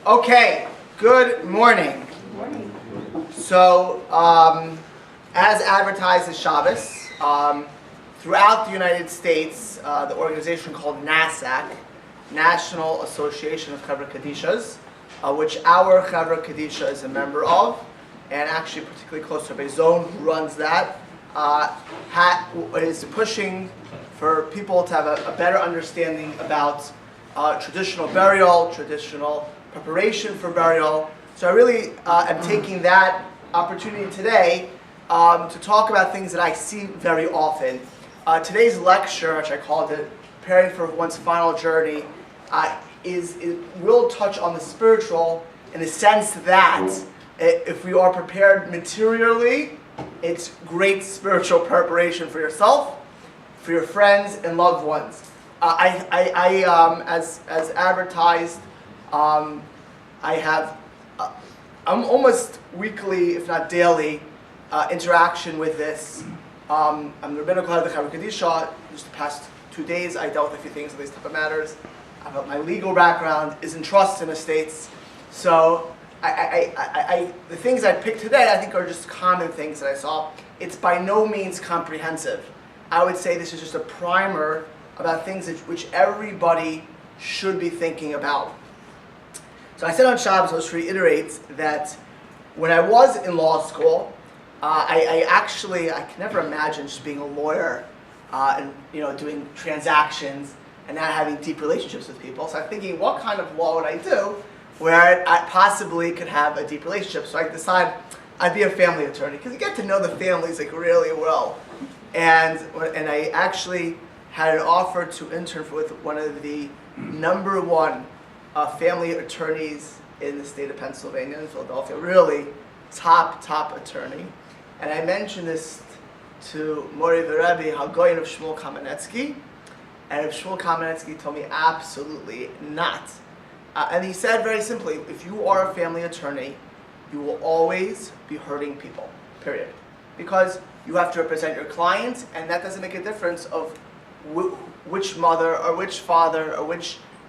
Okay, good morning. Good morning. So, as advertised as Shabbos, throughout the United States, the organization called NASAC, National Association of Chevra Kadishas, which our Chevra Kadisha is a member of, and actually particularly close to Rabbi Zone, who runs that, is pushing for people to have a better understanding about traditional burial, traditional preparation for burial. So I really am taking that opportunity today to talk about things that I see very often. Today's lecture, which I called it Preparing for One's Final Journey, will touch on the spiritual in the sense that if we are prepared materially, it's great spiritual preparation for yourself, for your friends and loved ones. As advertised, I'm almost weekly, if not daily, interaction with this. I'm the rabbinical head of the Chevra Kadisha. Just the past 2 days, I dealt with a few things on these type of matters. My legal background is in trusts and estates, so the things I picked today, I think, are just common things that I saw. It's by no means comprehensive. I would say this is just a primer about things which everybody should be thinking about. So I said on Shabbos, I'll just reiterate that when I was in law school, I can never imagine just being a lawyer and doing transactions and not having deep relationships with people. So I'm thinking, what kind of law would I do where I possibly could have a deep relationship? So I decided I'd be a family attorney because you get to know the families really well. And I actually had an offer to intern with one of the number one family attorneys in the state of Pennsylvania, in Philadelphia, really top attorney. And I mentioned this to Mori Verebi Hagoyin of Shmuel Kamenetsky, and Shmuel Kamenetsky told me absolutely not. And he said very simply, if you are a family attorney, you will always be hurting people, period. Because you have to represent your client, and that doesn't make a difference of which mother or which father or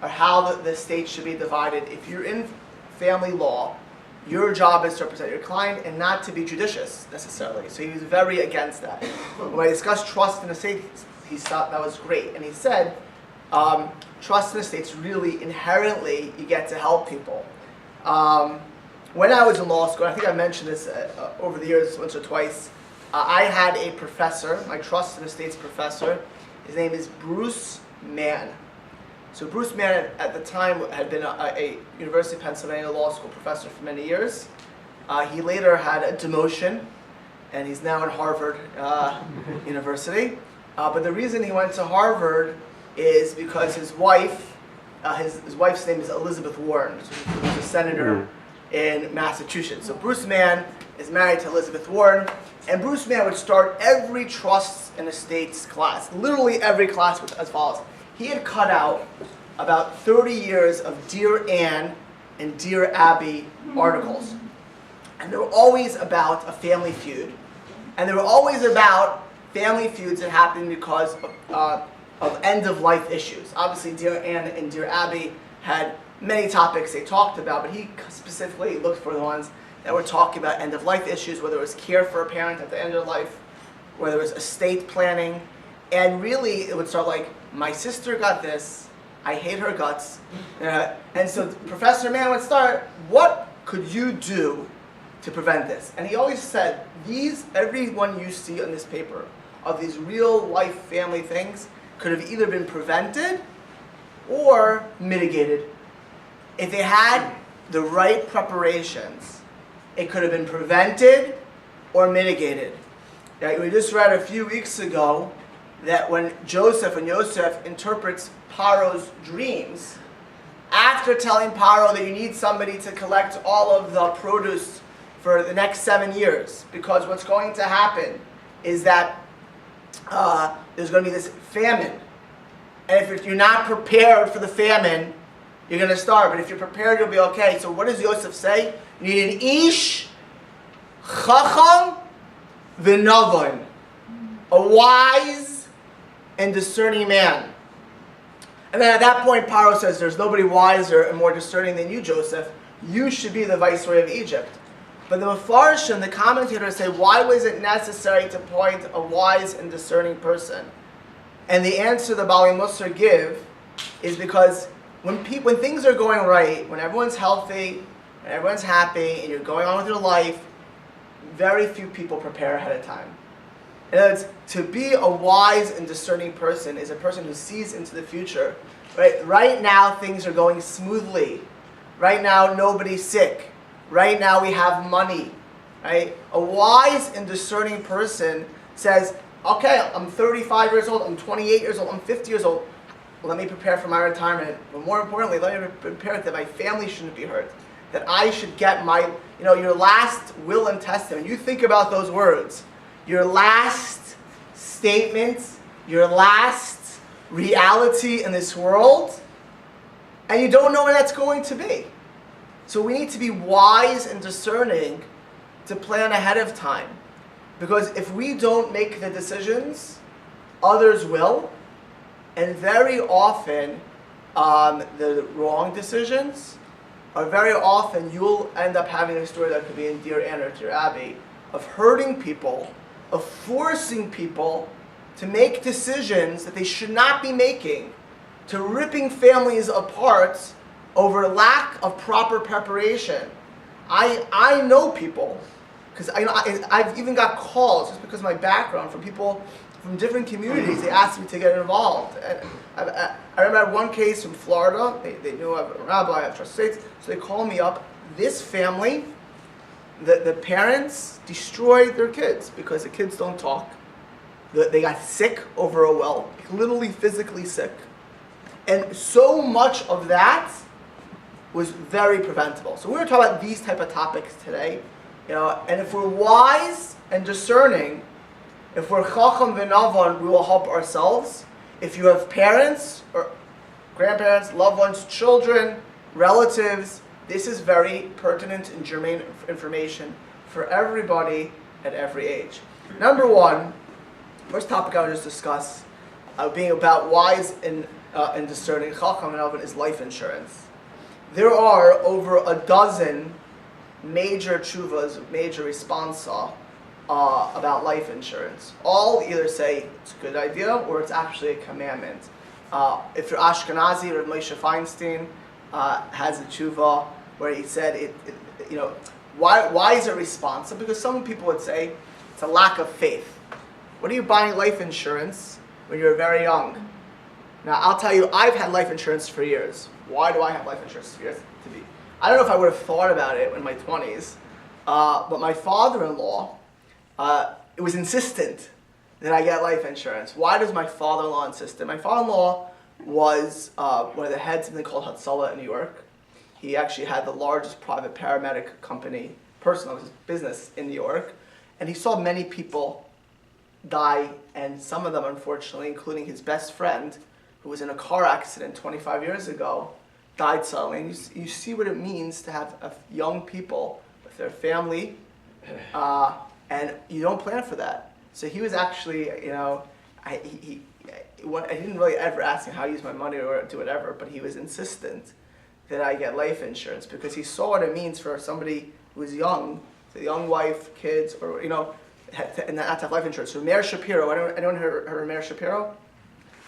how the estate should be divided. If you're in family law, your job is to represent your client and not to be judicious necessarily. So he was very against that. When I discussed trust in estate, he thought that was great. And he said, trust in estates really inherently, you get to help people. When I was in law school, I think I mentioned this over the years once or twice, I had a professor, my trust in estates professor. His name is Bruce Mann. So Bruce Mann at the time had been a University of Pennsylvania law school professor for many years. He later had a demotion, and he's now in Harvard University. But the reason he went to Harvard is because his wife, his wife's name is Elizabeth Warren, who was a senator in Massachusetts. So Bruce Mann is married to Elizabeth Warren, and Bruce Mann would start every trusts and estates class, literally every class, as follows. He had cut out about 30 years of Dear Anne and Dear Abby articles. And they were always about a family feud. And they were always about family feuds that happened because of end-of-life issues. Obviously, Dear Anne and Dear Abby had many topics they talked about, but he specifically looked for the ones that were talking about end-of-life issues, whether it was care for a parent at the end of life, whether it was estate planning. And really, it would start like, my sister got this, I hate her guts. And so Professor Mann would start, what could you do to prevent this? And he always said, everyone you see on this paper, of these real life family things, could have either been prevented or mitigated. If they had the right preparations, it could have been prevented or mitigated. We just read a few weeks ago that when Yosef interprets Paro's dreams, after telling Paro that you need somebody to collect all of the produce for the next 7 years, because what's going to happen is that there's going to be this famine. And if you're not prepared for the famine, you're going to starve. But if you're prepared, you'll be okay. So what does Yosef say? You need an ish, chacham, v'navon, a wise and discerning man. And then at that point, Paro says, there's nobody wiser and more discerning than you, Joseph. You should be the viceroy of Egypt. But the Mefarshim, the commentators, say, why was it necessary to appoint a wise and discerning person? And the answer the Bali Musar give is because when things are going right, when everyone's healthy, when everyone's happy, and you're going on with your life, very few people prepare ahead of time. In other words, to be a wise and discerning person is a person who sees into the future. Right now, things are going smoothly. Right now, nobody's sick. Right now, we have money. Right? A wise and discerning person says, okay, I'm 35 years old, I'm 28 years old, I'm 50 years old. Let me prepare for my retirement. But more importantly, let me prepare that my family shouldn't be hurt. That I should get my, your last will and testament. You think about those words. Your last statement, your last reality in this world, and you don't know when that's going to be. So we need to be wise and discerning to plan ahead of time. Because if we don't make the decisions, others will. And very often, the wrong decisions are very often, you'll end up having a story that could be in Dear Anne or Dear Abby, of hurting people, of forcing people to make decisions that they should not be making, to ripping families apart over lack of proper preparation. I know people, because I've even got calls, just because of my background, from people from different communities. They asked me to get involved. And I remember one case from Florida. They knew I have a rabbi, I have trust states, so they called me up. This family, the parents destroyed their kids because the kids don't talk. They got sick over a well, literally physically sick. And so much of that was very preventable. So we're going to talk about these type of topics today. And if we're wise and discerning, if we're chacham v'navan, we will help ourselves. If you have parents or grandparents, loved ones, children, relatives, this is very pertinent and germane information for everybody at every age. Number one, first topic I would just discuss, being about wise and discerning, chacham v'navan, is life insurance. There are over a dozen major tshuvas, major responsa about life insurance. All either say it's a good idea or it's actually a commandment. If you're Ashkenazi, Rav Moshe Feinstein has a tshuva where he said, why is it responsible? Because some people would say it's a lack of faith. What are you buying life insurance when you're very young? Now, I'll tell you, I've had life insurance for years. Why do I have life insurance for years? I don't know if I would have thought about it in my 20s, but my father-in-law, it was insistent that I get life insurance. Why does my father-in-law insist? My father-in-law was one of the heads of something called Hatzalah in New York. He actually had the largest private paramedic company, personal business in New York, and he saw many people die, and some of them, unfortunately, including his best friend, who was in a car accident 25 years ago, died suddenly. And you see what it means to have young people with their family, and you don't plan for that. So he was actually, I didn't really ever ask him how to use my money or do whatever, but he was insistent that I get life insurance because he saw what it means for somebody who is young, the young wife, kids, or and not to have life insurance. So Meir Shapiro, anyone heard of Meir Shapiro?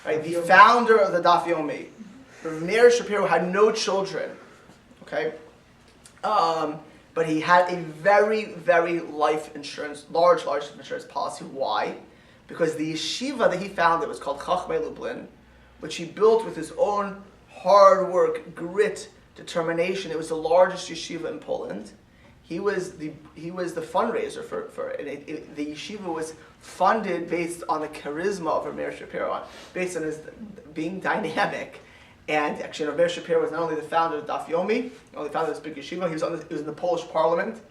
Right, the founder of the Daf Yomi. Meir Shapiro had no children, okay? But he had a very, very large life insurance policy. Why? Because the yeshiva that he founded was called Chachmei Lublin, which he built with his own hard work, grit, determination. It was the largest yeshiva in Poland. He was the fundraiser for it. The yeshiva was funded based on the charisma of Meir Shapiro, based on his being dynamic. And actually, Meir Shapiro was not only the founder of Daf Yomi, not only the founder of this big yeshiva, he was in the Polish parliament.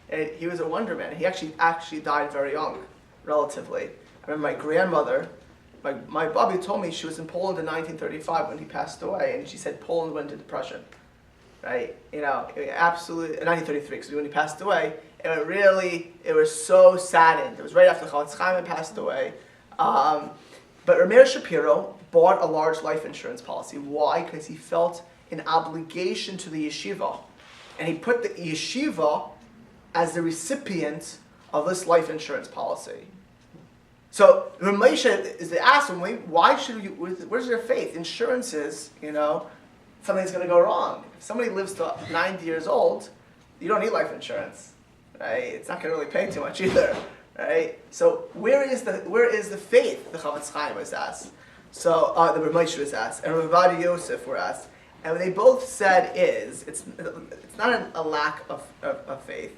And he was a wonder man. He actually died very young, relatively. I remember my grandmother, my Bobby told me she was in Poland in 1935 when he passed away, and she said Poland went into depression. Right? Absolutely, 1933, because when he passed away, it was so saddened. It was right after Chofetz Chaim had passed away. But Meir Shapiro bought a large life insurance policy. Why? Because he felt an obligation to the yeshiva. And he put the yeshiva as the recipient of this life insurance policy. So Ramesha is asked him, why should you, where's your faith? Insurance is, something's going to go wrong. If somebody lives to 90 years old, you don't need life insurance, right? It's not going to really pay too much either, right? So where is the faith? The Chavetz Chaim was asked. So the Ramesha was asked, and Rav Yosef were asked. And what they both said is, it's not a lack of faith,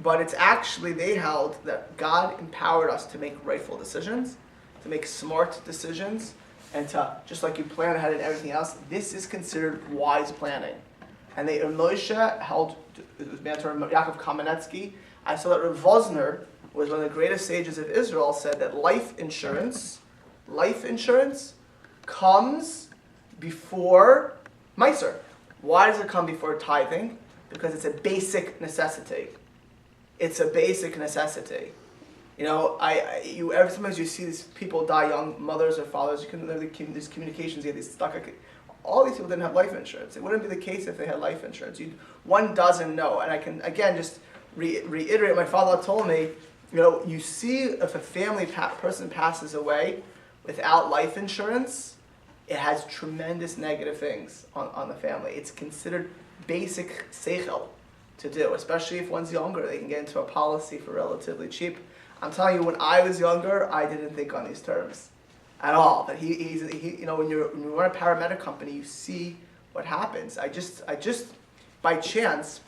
but it's actually, they held that God empowered us to make rightful decisions, to make smart decisions, and to, just like you plan ahead and everything else, this is considered wise planning. And Moshe held, it was mentor Yaakov Kamenetsky. I saw that Rav Vosner was one of the greatest sages of Israel, said that life insurance comes before Meiser. Why does it come before tithing? Because it's a basic necessity. It's a basic necessity. Sometimes you see these people die young, mothers or fathers. These communications get these stuck. All these people didn't have life insurance. It wouldn't be the case if they had life insurance. One doesn't know. And I can again just reiterate. My father told me, you see if a family person passes away without life insurance, it has tremendous negative things on the family. It's considered basic seichel to do, especially if one's younger. They can get into a policy for relatively cheap. I'm telling you, when I was younger, I didn't think on these terms at all. But when you run a paramedic company, you see what happens. I just by chance,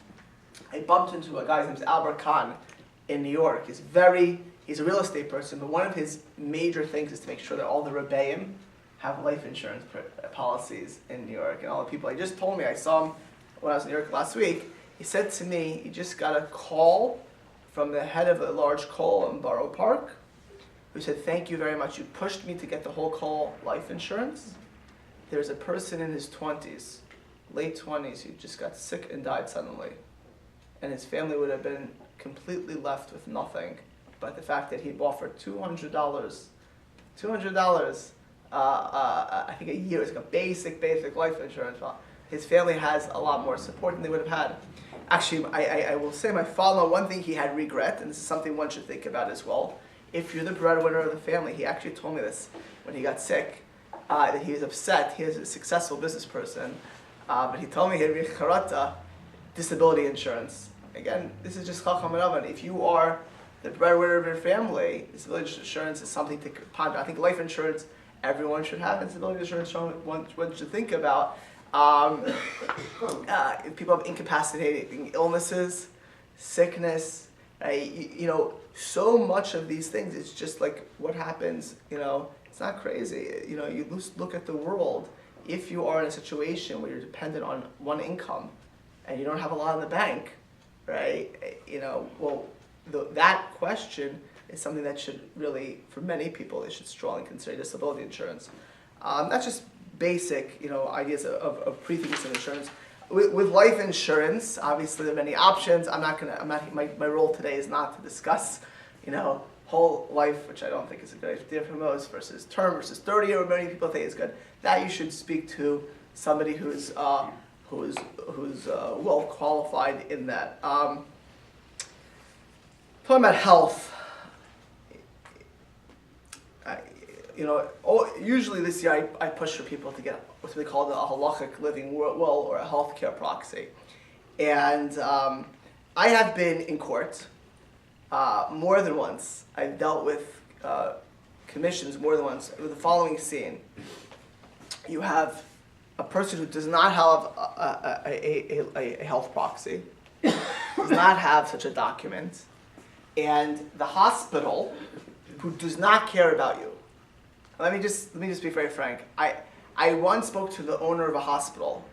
I bumped into a guy, his name's Albert Kahn in New York. He's a real estate person, but one of his major things is to make sure that all the Rebbeim have life insurance policies in New York. And all the people, he just told me, I saw him when I was in New York last week, he said to me, he just got a call from the head of a large call in Borough Park, who said, thank you very much. You pushed me to get the whole call life insurance. There's a person in his 20s, late 20s, who just got sick and died suddenly. And his family would have been completely left with nothing but the fact that he offered $200, I think a year. It's like a basic life insurance. His family has a lot more support than they would have had. Actually, I will say my father, one thing he had regret, and this is something one should think about as well. If you're the breadwinner of the family, he actually told me this when he got sick, that he was upset. He is a successful business person, but he told me he had charata, disability insurance. Again, this is just chacham and oven. If you are the breadwinner of your family, disability insurance is something to ponder. I think life insurance, everyone should have, and disability insurance, one should think about. If people have incapacitating illnesses, sickness, so much of these things, it's just like what happens, it's not crazy. You look at the world, if you are in a situation where you're dependent on one income and you don't have a lot in the bank, right, that question is something that should really, for many people, they should strongly consider disability insurance. That's just basic, ideas of pre-thinking of insurance. With life insurance, obviously there are many options. My role today is not to discuss, whole life, which I don't think is a good idea for most, versus term versus 30, or many people think is good. That you should speak to somebody who's well qualified in that. Talking about health. Usually this year I push for people to get what we call the Halachic living will, or a healthcare proxy. And I have been in court more than once. I've dealt with commissions more than once with the following scene. You have a person who does not have a health proxy, does not have such a document, and the hospital, who does not care about you. Let me just be very frank. I once spoke to the owner of a hospital,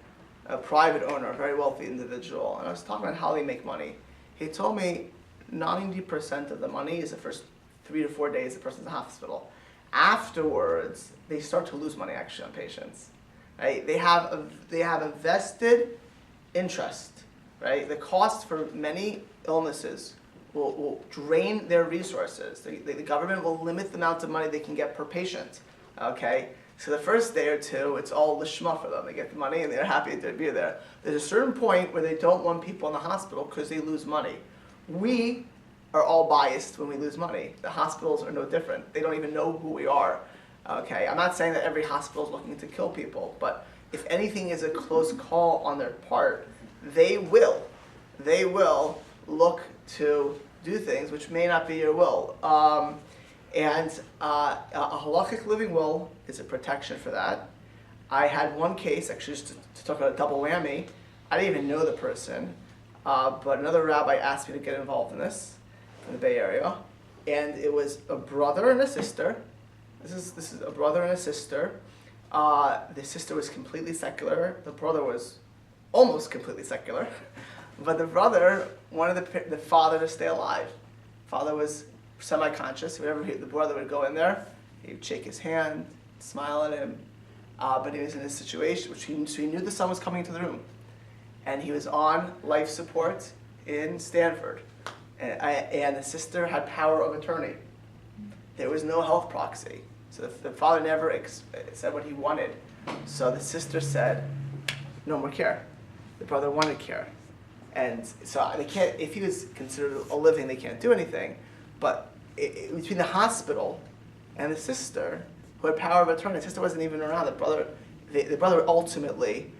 a private owner, a very wealthy individual, and I was talking about how they make money. He told me 90% of the money is the first 3 to 4 days the person's in the hospital. Afterwards, they start to lose money actually on patients. Right? They have a vested interest. Right? The cost for many illnesses will drain their resources. The government will limit the amount of money they can get per patient. Okay, So the first day or two, it's all lishma for them. They get the money and they're happy to be there. There's a certain point where they don't want people in the hospital because they lose money. We are all biased when we lose money. The hospitals are no different. They don't even know who we are. Okay, I'm not saying that every hospital is looking to kill people, but if anything is a close call on their part, they will look to do things which may not be your will. And a halachic living will is a protection for that. I had one case, actually, just to talk about a double whammy. I didn't even know the person, but another rabbi asked me to get involved in this in the Bay Area, and it was a brother and a sister. This is a brother and a sister. The sister was completely secular. The brother was almost completely secular, but the brother wanted the father to stay alive. Father was semi-conscious. Whenever the brother would go in there, he would shake his hand, smile at him, but he was in a situation which so he knew the son was coming into the room, and he was on life support in Stanford, and the sister had power of attorney. There was no health proxy, so the father never said what he wanted. So the sister said, "No more care." The brother wanted care, and so they can't. If he was considered a living, they can't do anything. But between the hospital and the sister, who had power of attorney, the sister wasn't even around. The brother ultimately,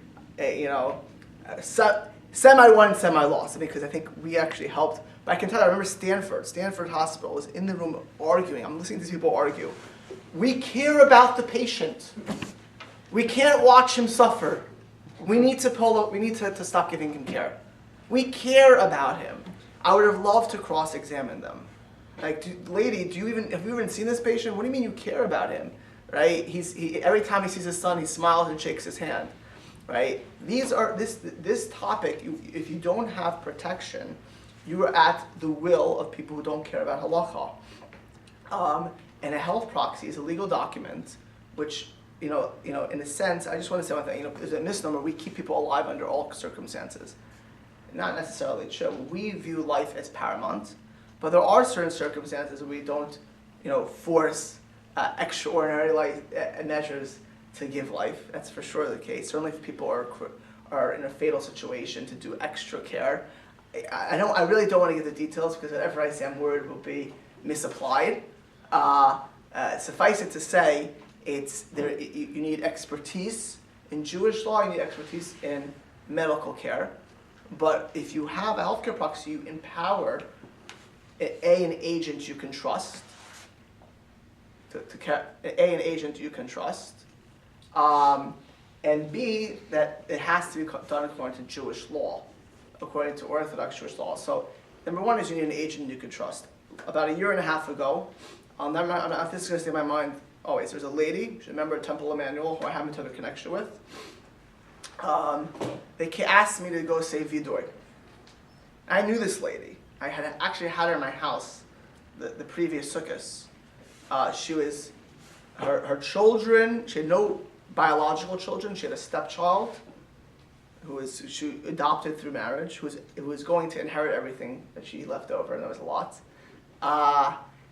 semi-won, semi-lost, because I think we actually helped. But I can tell you, I remember Stanford Hospital was in the room arguing. I'm listening to these people argue. We care about the patient. We can't watch him suffer. We need to stop giving him care. We care about him. I would have loved to cross-examine them. Like, lady, have you even seen this patient? What do you mean you care about him? Right? Every time he sees his son, he smiles and shakes his hand. Right? This topic. If you don't have protection, you are at the will of people who don't care about halacha. And a health proxy is a legal document, which in a sense, I just want to say one thing. There's a misnomer. We keep people alive under all circumstances. Not necessarily true. We view life as paramount. But there are certain circumstances where we don't, force extraordinary measures to give life. That's for sure the case. Certainly, if people are in a fatal situation, to do extra care. I really don't want to give the details because whatever I say, I'm worried will be misapplied. Suffice it to say, you need expertise in Jewish law. You need expertise in medical care. But if you have a healthcare proxy, you empower an agent you can trust. An agent you can trust, and B, that it has to be done according to Jewish law, according to Orthodox Jewish law. So, number one is you need an agent you can trust. About a year and a half ago, if this is going to stay in my mind always, there's a lady, she's a member of Temple Emmanuel, who I haven't had a connection with. They asked me to go say Vidoy. I knew this lady. I had actually had her in my house the previous Sukkos. She was, her children, she had no biological children. She had a stepchild she adopted through marriage, who was going to inherit everything that she left over, and there was a lot.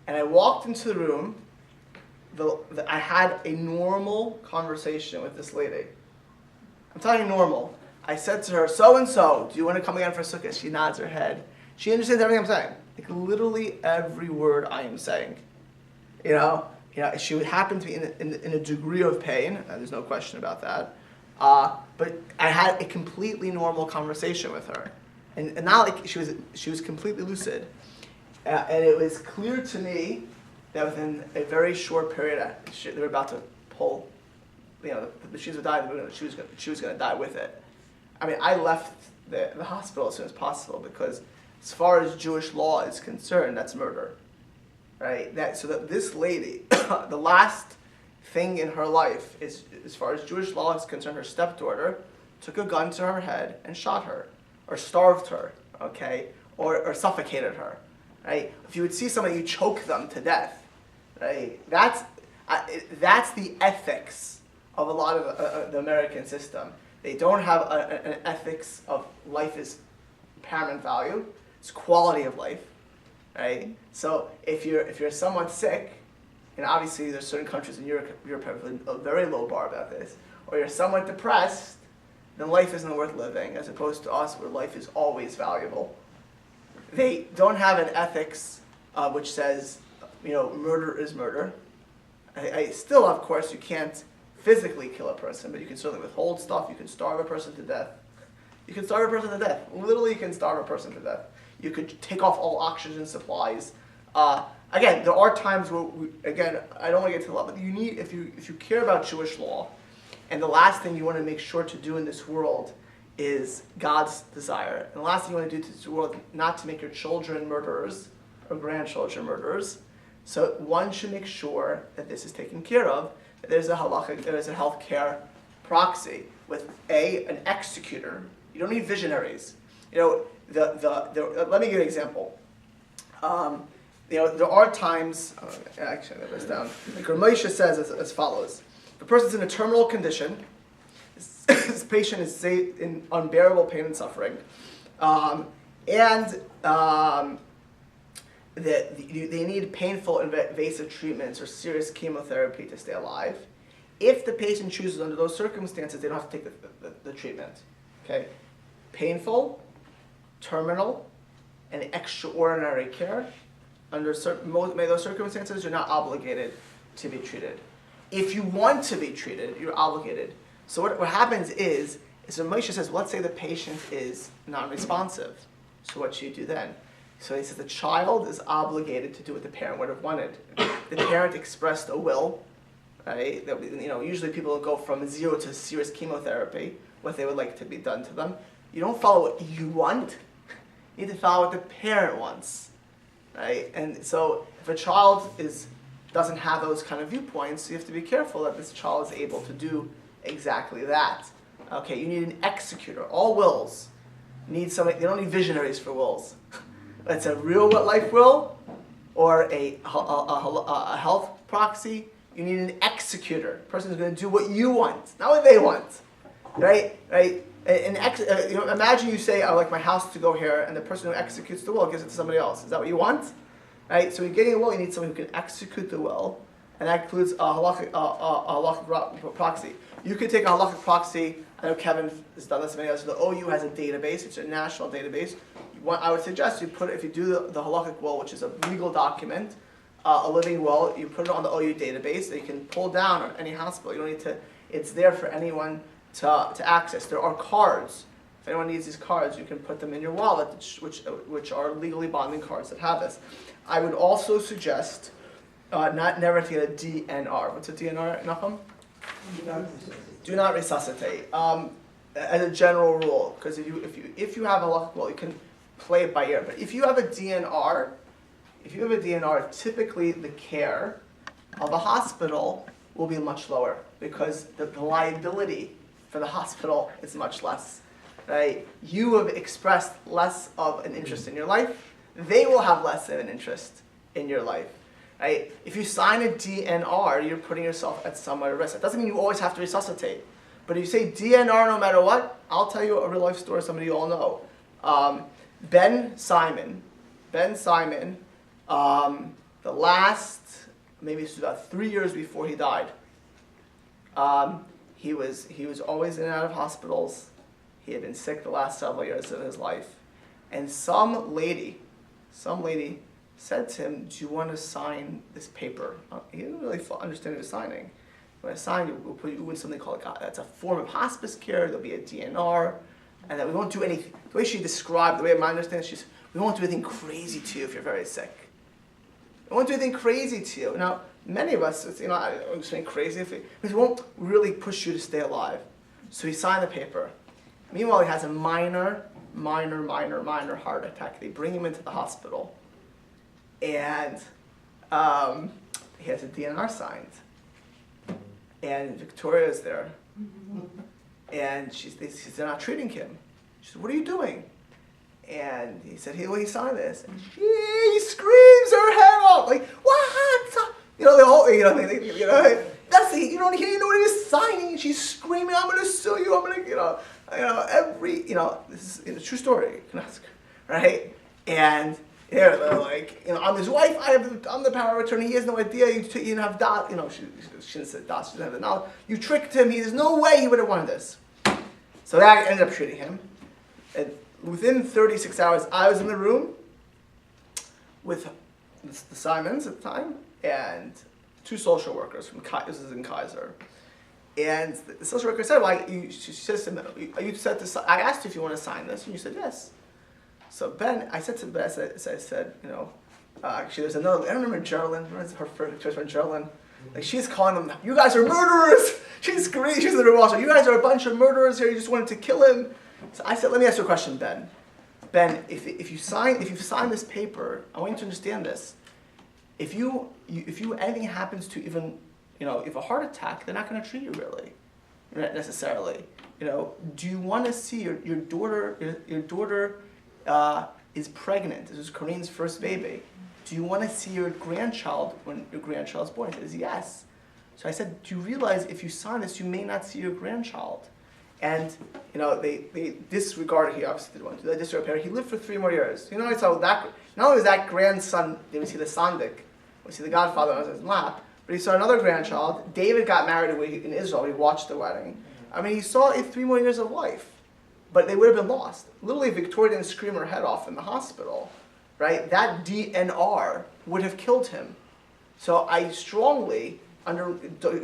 And I walked into the room. I had a normal conversation with this lady. I'm talking normal. I said to her, "So-and-so, do you want to come again for Sukkot?" She nods her head. She understands everything I'm saying. Like, literally every word I am saying. She would happen to be in a degree of pain, and there's no question about that. But I had a completely normal conversation with her. And not like she was completely lucid. And it was clear to me that within a very short period, they were about to pull, the machines would die, she was going to die with it. I mean, I left the hospital as soon as possible because as far as Jewish law is concerned, that's murder. Right? So that this lady, the last thing in her life is, as far as Jewish law is concerned, her stepdaughter took a gun to her head and shot her, or starved her, okay, or suffocated her, right? If you would see somebody, you choke them to death, right? That's the ethics of a lot of the American system. They don't have an ethics of life is paramount value. It's quality of life, right? So if you're somewhat sick, and obviously there's certain countries in Europe have a very low bar about this, or you're somewhat depressed, then life isn't worth living, as opposed to us where life is always valuable. They don't have an ethics which says, murder is murder. I still, of course, you can't physically kill a person, but you can certainly withhold stuff. You can starve a person to death. You can starve a person to death. Literally, you can starve a person to death. You could take off all oxygen supplies. Again, there are times where, I don't want to get to the level, but you need, if you care about Jewish law, and the last thing you want to make sure to do in this world is God's desire. And the last thing you want to do to this world, not to make your children murderers or grandchildren murderers. So one should make sure that this is taken care of. That there's a healthcare proxy with an executor. You don't need visionaries. Let me give you an example. There are times. Actually, I have this down. Like Ramesha says as follows: the person's in a terminal condition. This patient is in unbearable pain and suffering, they need painful invasive treatments or serious chemotherapy to stay alive. If the patient chooses under those circumstances, they don't have to take the treatment. Okay, painful, terminal, and extraordinary care. Under many of those circumstances, you're not obligated to be treated. If you want to be treated, you're obligated. So what happens is when Moshe says, let's say the patient is non-responsive. So what should you do then? So he says the child is obligated to do what the parent would have wanted. The parent expressed a will, right? That, usually people go from 0 to serious chemotherapy, what they would like to be done to them. You don't follow what you want. You need to follow what the parent wants, right? And so if a child doesn't have those kind of viewpoints, you have to be careful that this child is able to do exactly that. Okay, you need an executor. All wills need somebody. They don't need visionaries for wills. It's a real life will or a health proxy. You need an executor. A person who's going to do what you want, not what they want, right? Imagine you say, I like my house to go here, and the person who executes the will gives it to somebody else. Is that what you want? Right? So you're getting a will, you need someone who can execute the will, and that includes a halachic proxy. You could take a halachic proxy. I know Kevin has done this many others. The OU has a database. It's a national database. I would suggest you put it, if you do the halachic will, which is a legal document, a living will, you put it on the OU database that you can pull down on any hospital. You don't need to. It's there for anyone to access. There are cards. If anyone needs these cards, you can put them in your wallet, which are legally binding cards that have this. I would also suggest never to get a DNR. What's a DNR, Menachem? Do not resuscitate. As a general rule, because if you have a halachic will, you can play it by ear. But if you have a DNR, typically the care of a hospital will be much lower because the liability for the hospital is much less. Right? You have expressed less of an interest in your life. They will have less of an interest in your life. Right? If you sign a DNR, you're putting yourself at somewhat risk. It doesn't mean you always have to resuscitate. But if you say DNR no matter what, I'll tell you a real life story somebody you all know. Ben Simon, the last, maybe it was about 3 years before he died, he was always in and out of hospitals. He had been sick the last several years of his life. And some lady said to him, do you want to sign this paper? He didn't really understand what he was signing. When I sign, we'll put you in something called, that's a form of hospice care, there'll be a DNR, and that we won't do anything. The way she described, the way I understand it, we won't do anything crazy to you if you're very sick. We won't do anything crazy to you. Now, many of us, I'm saying crazy, we won't really push you to stay alive. So he signed the paper. Meanwhile, he has a minor heart attack. They bring him into the hospital, and he has a DNR signed. And Victoria's there, and they're not treating him. She said, what are you doing? And he said, he signed this. And she screams her head off, like, what? The whole, that's the, you don't know what he was signing. And she's screaming, I'm going to sue you. I'm going to, this is a true story. You can ask her, right? And Here, they're like, I'm his wife, I'm the power of attorney, he has no idea, you didn't have that, she didn't say that, she didn't have the knowledge. You tricked him, there's no way he would have wanted this. So that ended up shooting him. And within 36 hours, I was in the room with the Simons at the time, and 2 social workers from this is in Kaiser. And the social worker said, she says to me, I asked you if you want to sign this, and you said yes. So I said to Ben, I said, actually there's another, I don't remember Geraldine, her church friend Geraldine, like she's calling them, you guys are murderers! She's screaming, she's in the room also, you guys are a bunch of murderers here, you just wanted to kill him. So I said, let me ask you a question, Ben. Ben, if you sign this paper, I want you to understand this. If anything happens to even, if a heart attack, they're not going to treat you really, necessarily. Do you want to see your daughter is pregnant? This is Corinne's first baby. Do you want to see your grandchild when your grandchild's born? He says, yes. So I said, do you realize if you sign this, you may not see your grandchild? And, they disregarded, he obviously didn't want to do that, disregarded. He lived for 3 more years. So not only was that grandson, didn't see the Sandik, we see the godfather on his lap, but he saw another grandchild. David got married in Israel. He watched the wedding. He saw 3 more years of life. But they would have been lost. Literally, Victoria didn't scream her head off in the hospital, right? That DNR would have killed him. So I strongly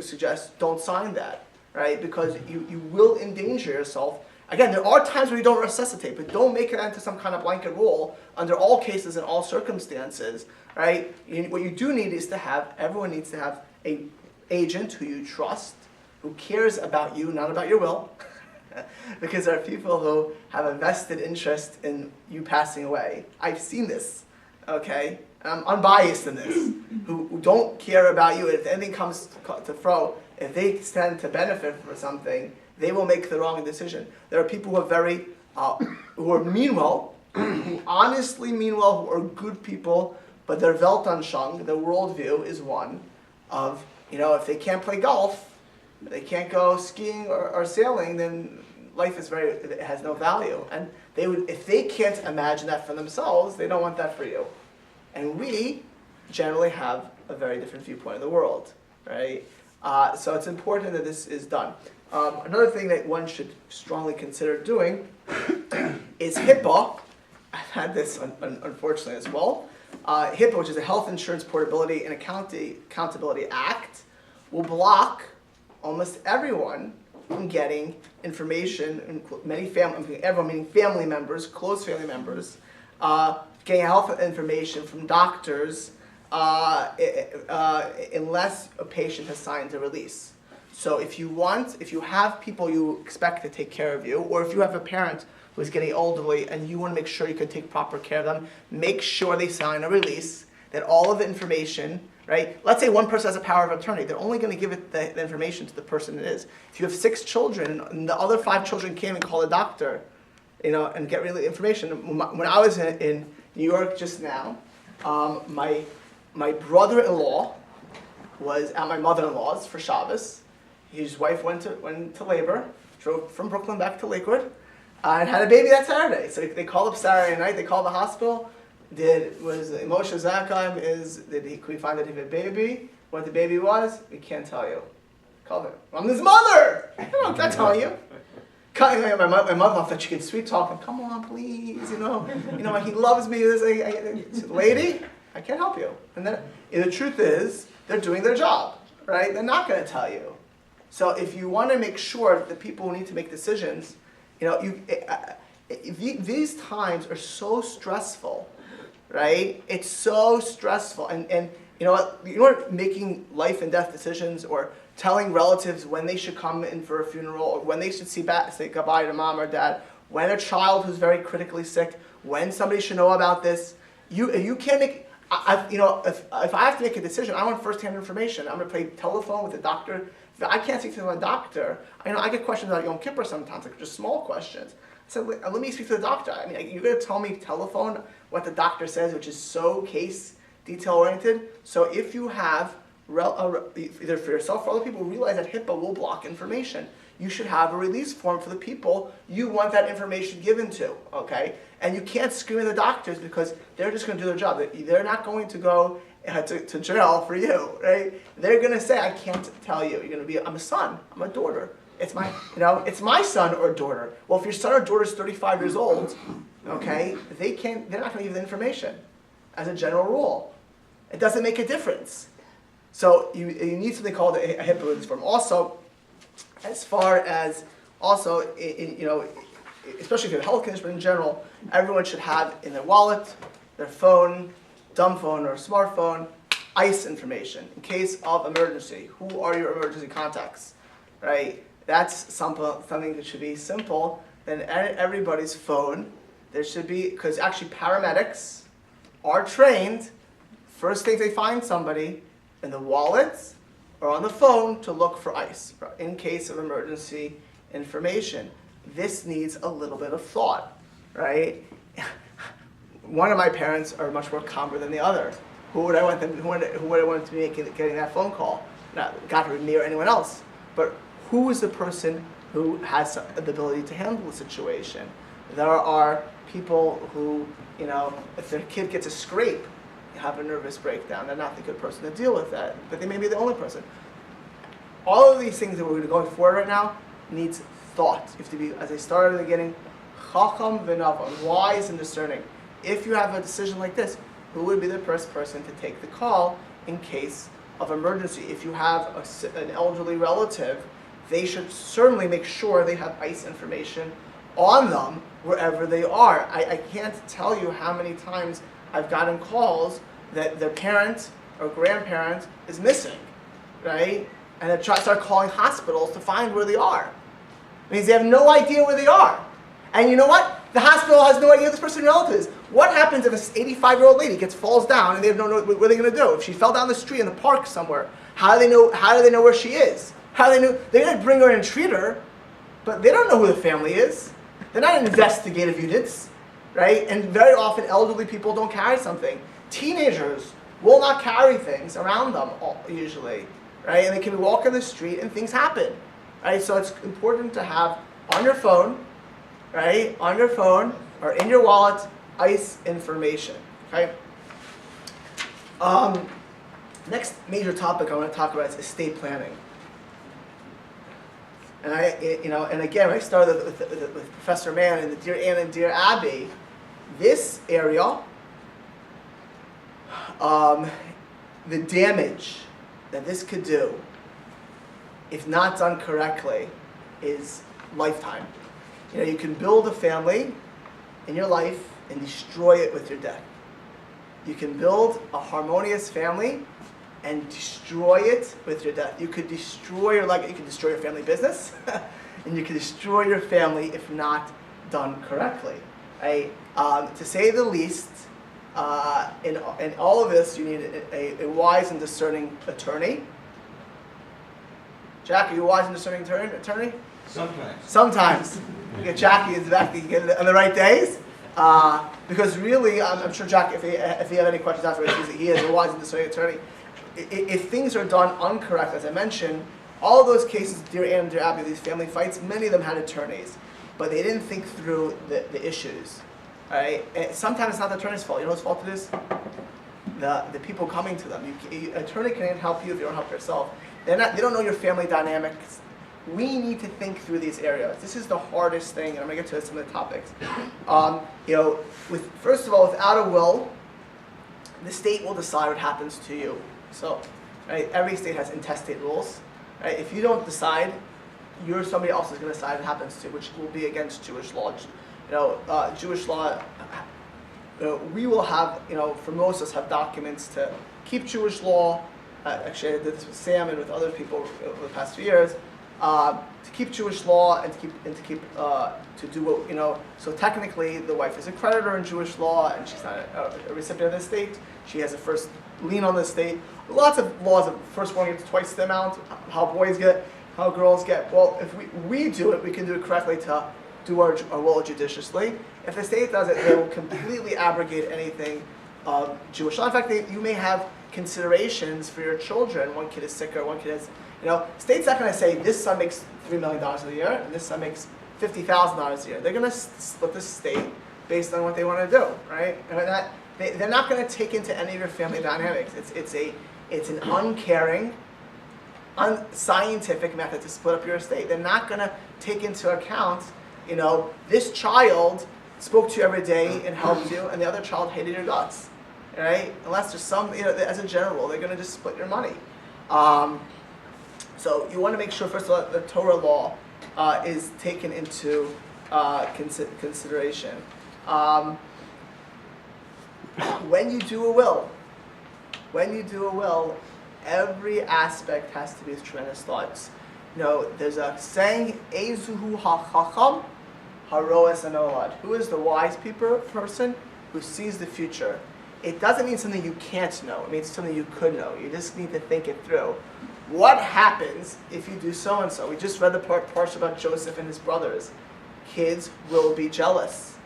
suggest don't sign that, right? Because you will endanger yourself. Again, there are times where you don't resuscitate, but don't make it into some kind of blanket rule under all cases and all circumstances, right? What you do need is everyone needs to have an agent who you trust, who cares about you, not about your will. Because there are people who have a vested interest in you passing away. I've seen this, okay? I'm unbiased in this. Who don't care about you. If anything comes to throw, if they stand to benefit from something, they will make the wrong decision. There are people who who honestly mean well, who are good people, but their Weltanschauung, their worldview is one of, if they can't play golf, they can't go skiing or sailing, then life it has no value. And if they can't imagine that for themselves, they don't want that for you. And we generally have a very different viewpoint of the world, right? So it's important that this is done. Another thing that one should strongly consider doing is HIPAA. I've had this unfortunately as well. HIPAA, which is the Health Insurance Portability and Accountability Act, will block almost everyone from getting information, everyone meaning family members, close family members, getting health information from doctors unless a patient has signed a release. So if you have people you expect to take care of you, or if you have a parent who is getting elderly and you want to make sure you can take proper care of them, make sure they sign a release that all of the information, right? Let's say one person has a power of attorney. They're only going to give it the information to the person it is. If you have 6 children and the other 5 children came and called a doctor, and get really information. When I was in New York just now, my brother-in-law was at my mother-in-law's for Shabbos. His wife went to labor, drove from Brooklyn back to Lakewood, and had a baby that Saturday. So they called up Saturday night. They called the hospital. Moshe Zakheim could we find that he had a baby? What the baby was? We can't tell you. Call her. I'm his mother! I'm not telling you. My mother thought she could sweet talk him. Come on, please, he loves me. Lady, I can't help you. And then the truth is, they're doing their job, right? They're not going to tell you. So if you want to make sure that the people who need to make decisions, these times are so stressful. Right? It's so stressful. And making life and death decisions or telling relatives when they should come in for a funeral or when they should say goodbye to mom or dad, when a child who's very critically sick, when somebody should know about this. You can't make, if I have to make a decision, I want first-hand information. I'm going to play telephone with the doctor. If I can't speak to my doctor, I get questions about Yom Kippur sometimes, like just small questions. So let me speak to the doctor. You're going to tell me telephone what the doctor says, which is so case detail oriented. So if you have either for yourself or other people, realize that HIPAA will block information. You should have a release form for the people you want that information given to. Okay, And you can't scream at the doctors because they're just going to do their job. They're not going to go to jail for you, right? They're going to say, I can't tell you. You're going to be, I'm a son, I'm a daughter. It's my son or daughter. Well, if your son or daughter is 35 years old, okay, they're not going to give the information as a general rule. It doesn't make a difference. So you need something called a HIPAA release form. Also, as far as especially if you have health conditions, but in general, everyone should have in their wallet, their phone, dumb phone or smartphone, ICE information in case of emergency. Who are your emergency contacts, right? That's something that should be simple. Then everybody's phone, there should be, because actually paramedics are trained, first thing they find somebody in the wallet or on the phone to look for ICE in case of emergency information. This needs a little bit of thought, right? One of my parents are much more calmer than the other. Who would I want to be getting that phone call? Not God forbid me or anyone else, but who is the person who has the ability to handle the situation? There are people who, if their kid gets a scrape, have a nervous breakdown. They're not the good person to deal with that, but they may be the only person. All of these things that we're going forward right now needs thought. You have to be, as I started at the beginning, chacham v'navon, wise and discerning. If you have a decision like this, who would be the first person to take the call in case of emergency? If you have an elderly relative, they should certainly make sure they have ICE information on them wherever they are. I can't tell you how many times I've gotten calls that their parent or grandparent is missing, right? And they start calling hospitals to find where they are. It means they have no idea where they are. And you know what? The hospital has no idea who this person's relative is. What happens if an 85-year-old lady falls down and they have no know what are they going to do? If she fell down the street in the park somewhere, how do they know where she is? They're going to bring her in and treat her, but they don't know who the family is. They're not investigative units, right? And very often elderly people don't carry something. Teenagers will not carry things around them usually, right? And they can walk in the street and things happen, right? So it's important to have on your phone, right? On your phone or in your wallet, ICE information, okay? Next major topic I want to talk about is estate planning. And and again, when I started with Professor Mann and the Dear Ann and Dear Abby, this area, the damage that this could do, if not done correctly, is lifetime. You can build a family in your life and destroy it with your death. You can build a harmonious family and destroy it with your death. You could destroy you could destroy your family business, and you could destroy your family if not done correctly. Right? To say the least, in all of this, you need a wise and discerning attorney. Jack, are you a wise and discerning attorney? Sometimes. You get Jackie in the back, you get it on the right days. Because really, I'm sure Jack, if he have any questions afterwards, he is a wise and discerning attorney. If things are done incorrect, as I mentioned, all of those cases, Dear Ann and Dear Abby, these family fights, many of them had attorneys, but they didn't think through the issues. Right? And sometimes it's not the attorney's fault. You know whose fault it is? The people coming to them. An attorney can't help you if you don't help yourself. They don't know your family dynamics. We need to think through these areas. This is the hardest thing, and I'm going to get to some of the topics. First of all, without a will, the state will decide what happens to you. So, right, every state has intestate rules. Right? If you don't decide, somebody else is going to decide what happens to you, which will be against Jewish law. Jewish law, we will have, for most of us, have documents to keep Jewish law. Actually, I did this with Sam and with other people over the past few years. To keep Jewish law and to do what, so technically the wife is a creditor in Jewish law and she's not a recipient of the estate. She has a first lien on the estate. Lots of laws of first one gets twice the amount, how boys get, how girls get. Well, if we do it, we can do it correctly to do our will judiciously. If the state does it, they will completely abrogate anything of Jewish law. In fact, you may have considerations for your children. One kid is sicker, one kid is, state's not going to say this son makes $3 million a year and this son makes $50,000 a year. They're going to split the state based on what they want to do, right? And they're not going to take into any of your family dynamics. It's an uncaring, unscientific method to split up your estate. They're not going to take into account, this child spoke to you every day and helped you, and the other child hated your guts, right? Unless there's some, as a general rule, they're going to just split your money. So you want to make sure, first of all, the Torah law is taken into consideration. When you do a will, every aspect has to be with tremendous thoughts. There's a saying, Ezuhu hachacham haroes anolad. Who is the wise person who sees the future? It doesn't mean something you can't know. It means something you could know. You just need to think it through. What happens if you do so and so? We just read the part about Joseph and his brothers. Kids will be jealous,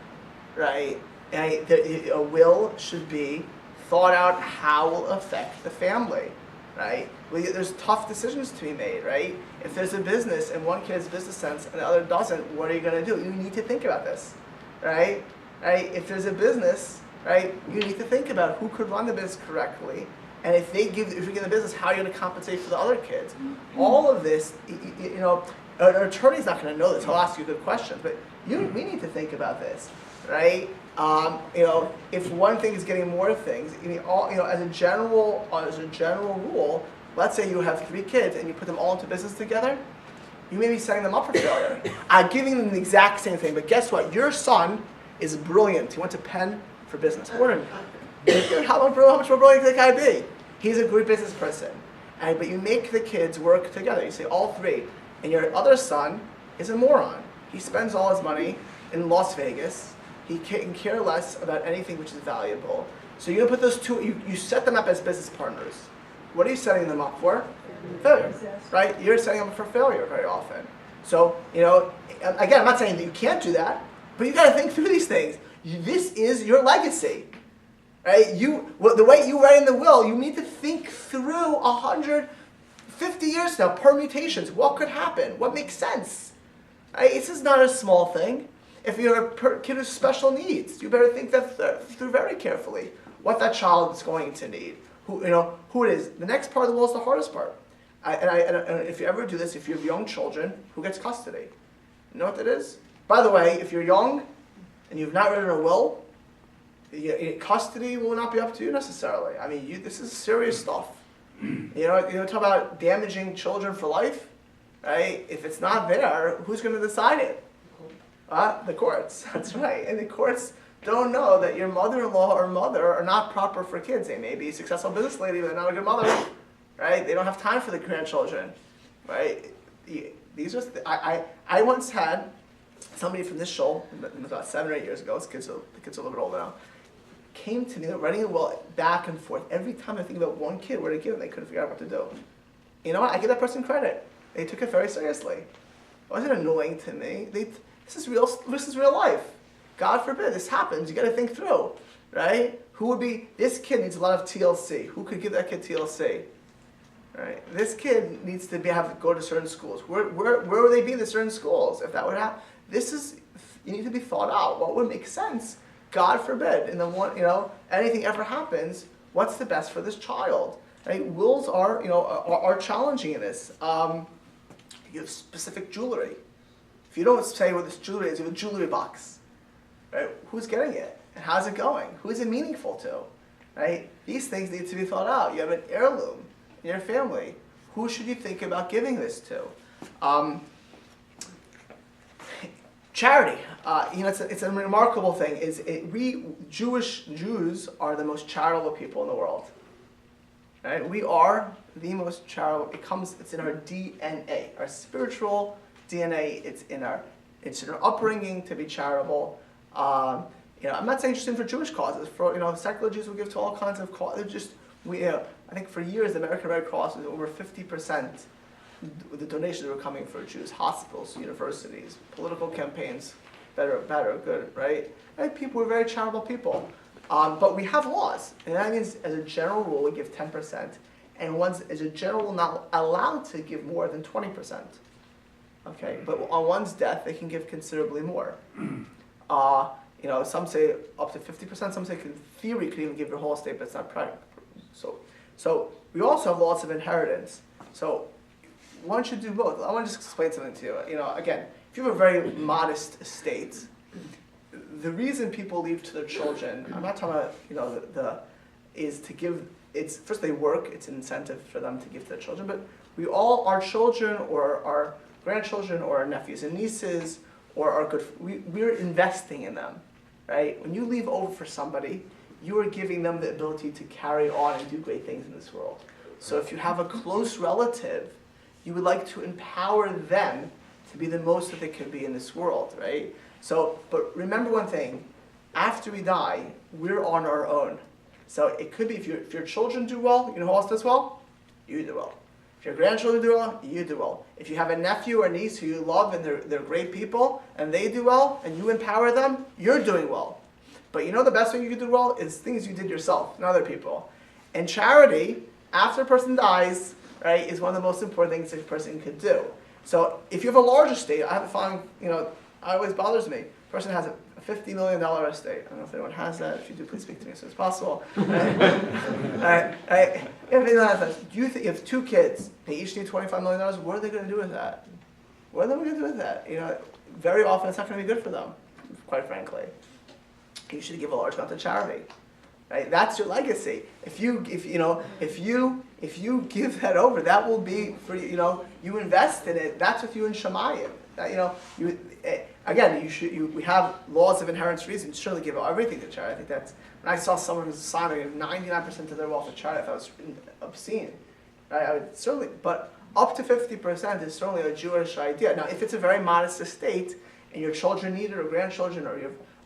right? And a will should be thought out how it will affect the family, right? There's tough decisions to be made, right? If there's a business and one kid has business sense and the other doesn't, what are you going to do? You need to think about this, right? If there's a business, right, you need to think about who could run the business correctly, and if you give the business, how are you going to compensate for the other kids? All of this, an attorney's not going to know this. He'll ask you good questions, but we need to think about this, right? If one thing is getting more things, as a general rule, let's say you have 3 kids and you put them all into business together, you may be setting them up for failure. I'm giving them the exact same thing, but guess what? Your son is brilliant. He went to Penn for business. How much more brilliant can the guy be? He's a great business person. But you make the kids work together. You say all 3. And your other son is a moron. He spends all his money in Las Vegas. He can care less about anything which is valuable. So you're going to put those 2, you set them up as business partners. What are you setting them up for? Failure, right? You're setting them up for failure very often. So, again, I'm not saying that you can't do that, but you got to think through these things. This is your legacy, right? The way you write in the will, you need to think through 150 years now, permutations. What could happen? What makes sense? Right? This is not a small thing. If you have a kid with special needs, you better think that through very carefully. What that child is going to need, who it is. The next part of the will is the hardest part. And if you ever do this, if you have young children, who gets custody? You know what that is? By the way, if you're young and you've not written a will, custody will not be up to you necessarily. I mean, this is serious stuff. Talk about damaging children for life, right? If it's not there, who's going to decide it? The courts. That's right. And the courts don't know that your mother-in-law or mother are not proper for kids. They may be a successful business lady, but they're not a good mother, right? They don't have time for the grandchildren, right? These are I once had somebody from this show, about 7 or 8 years ago, the kids are a little bit older now, came to me writing a will back and forth. Every time I think about one kid, where to give them, they couldn't figure out what to do. You know what? I give that person credit. They took it very seriously. It wasn't annoying to me. This is real life. God forbid this happens. You got to think through, right? This kid needs a lot of TLC. Who could give that kid TLC? Right? This kid needs to go to certain schools. Where would they be in the certain schools if that would happen? You need to be thought out. What would make sense? God forbid. And anything ever happens, what's the best for this child? Right? Wills are challenging in this. You have specific jewelry. If you don't say what this jewelry is, you have a jewelry box. Right? Who's getting it? And how's it going? Who is it meaningful to? Right? These things need to be thought out. You have an heirloom in your family. Who should you think about giving this to? Charity. It's a remarkable thing. Jews are the most charitable people in the world. Right? We are the most charitable. It's in our DNA, our spiritual DNA. It's in our upbringing to be charitable. I'm not saying just for Jewish causes. For secular Jews will give to all kinds of causes. I think for years the American Red Cross was over 50%. The donations were coming for Jews, hospitals, universities, political campaigns, better, good, right? People were very charitable people. But we have laws, and that means as a general rule we give 10%, and as a general rule not allowed to give more than 20%. Okay, but on one's death they can give considerably more. some say up to 50%, some say in theory could even give your whole estate, but it's not practical. So we also have laws of inheritance. So one should do both. I want to just explain something to you. Again, if you have a very modest estate, the reason people leave to their children, I'm not talking about, is to give, it's, first they work, it's an incentive for them to give to their children, but our children or our grandchildren or our nephews and nieces or our we're investing in them, right? When you leave over for somebody, you are giving them the ability to carry on and do great things in this world. So if you have a close relative, you would like to empower them to be the most that they can be in this world, right? So, but remember one thing, after we die, we're on our own. So it could be if your children do well, you know who else does well? You do well. If your grandchildren do well, you do well. If you have a nephew or niece who you love and they're great people and they do well and you empower them, you're doing well. But the best way you can do well is things you did yourself, not other people. And charity, after a person dies, right, is one of the most important things a person could do. So if you have a large estate, I have a following, it always bothers me. A person has a $50 million estate. I don't know if anyone has that. If you do, please speak to me as soon as possible. Right? If you have two kids, they each need $25 million, what are they going to do with that? What are they going to do with that? Very often it's not going to be good for them, quite frankly. You should give a large amount to charity. Right? That's your legacy. If you give that over, that will be for you invest in it. That's with you in Shemayim. We have laws of inheritance reason. Surely give everything to charity. I think that's when I saw someone who's signing 99% of their wealth to charity. I thought it was obscene. Right? I would certainly, but up to 50% is certainly a Jewish idea. Now, if it's a very modest estate and your children need it, or grandchildren,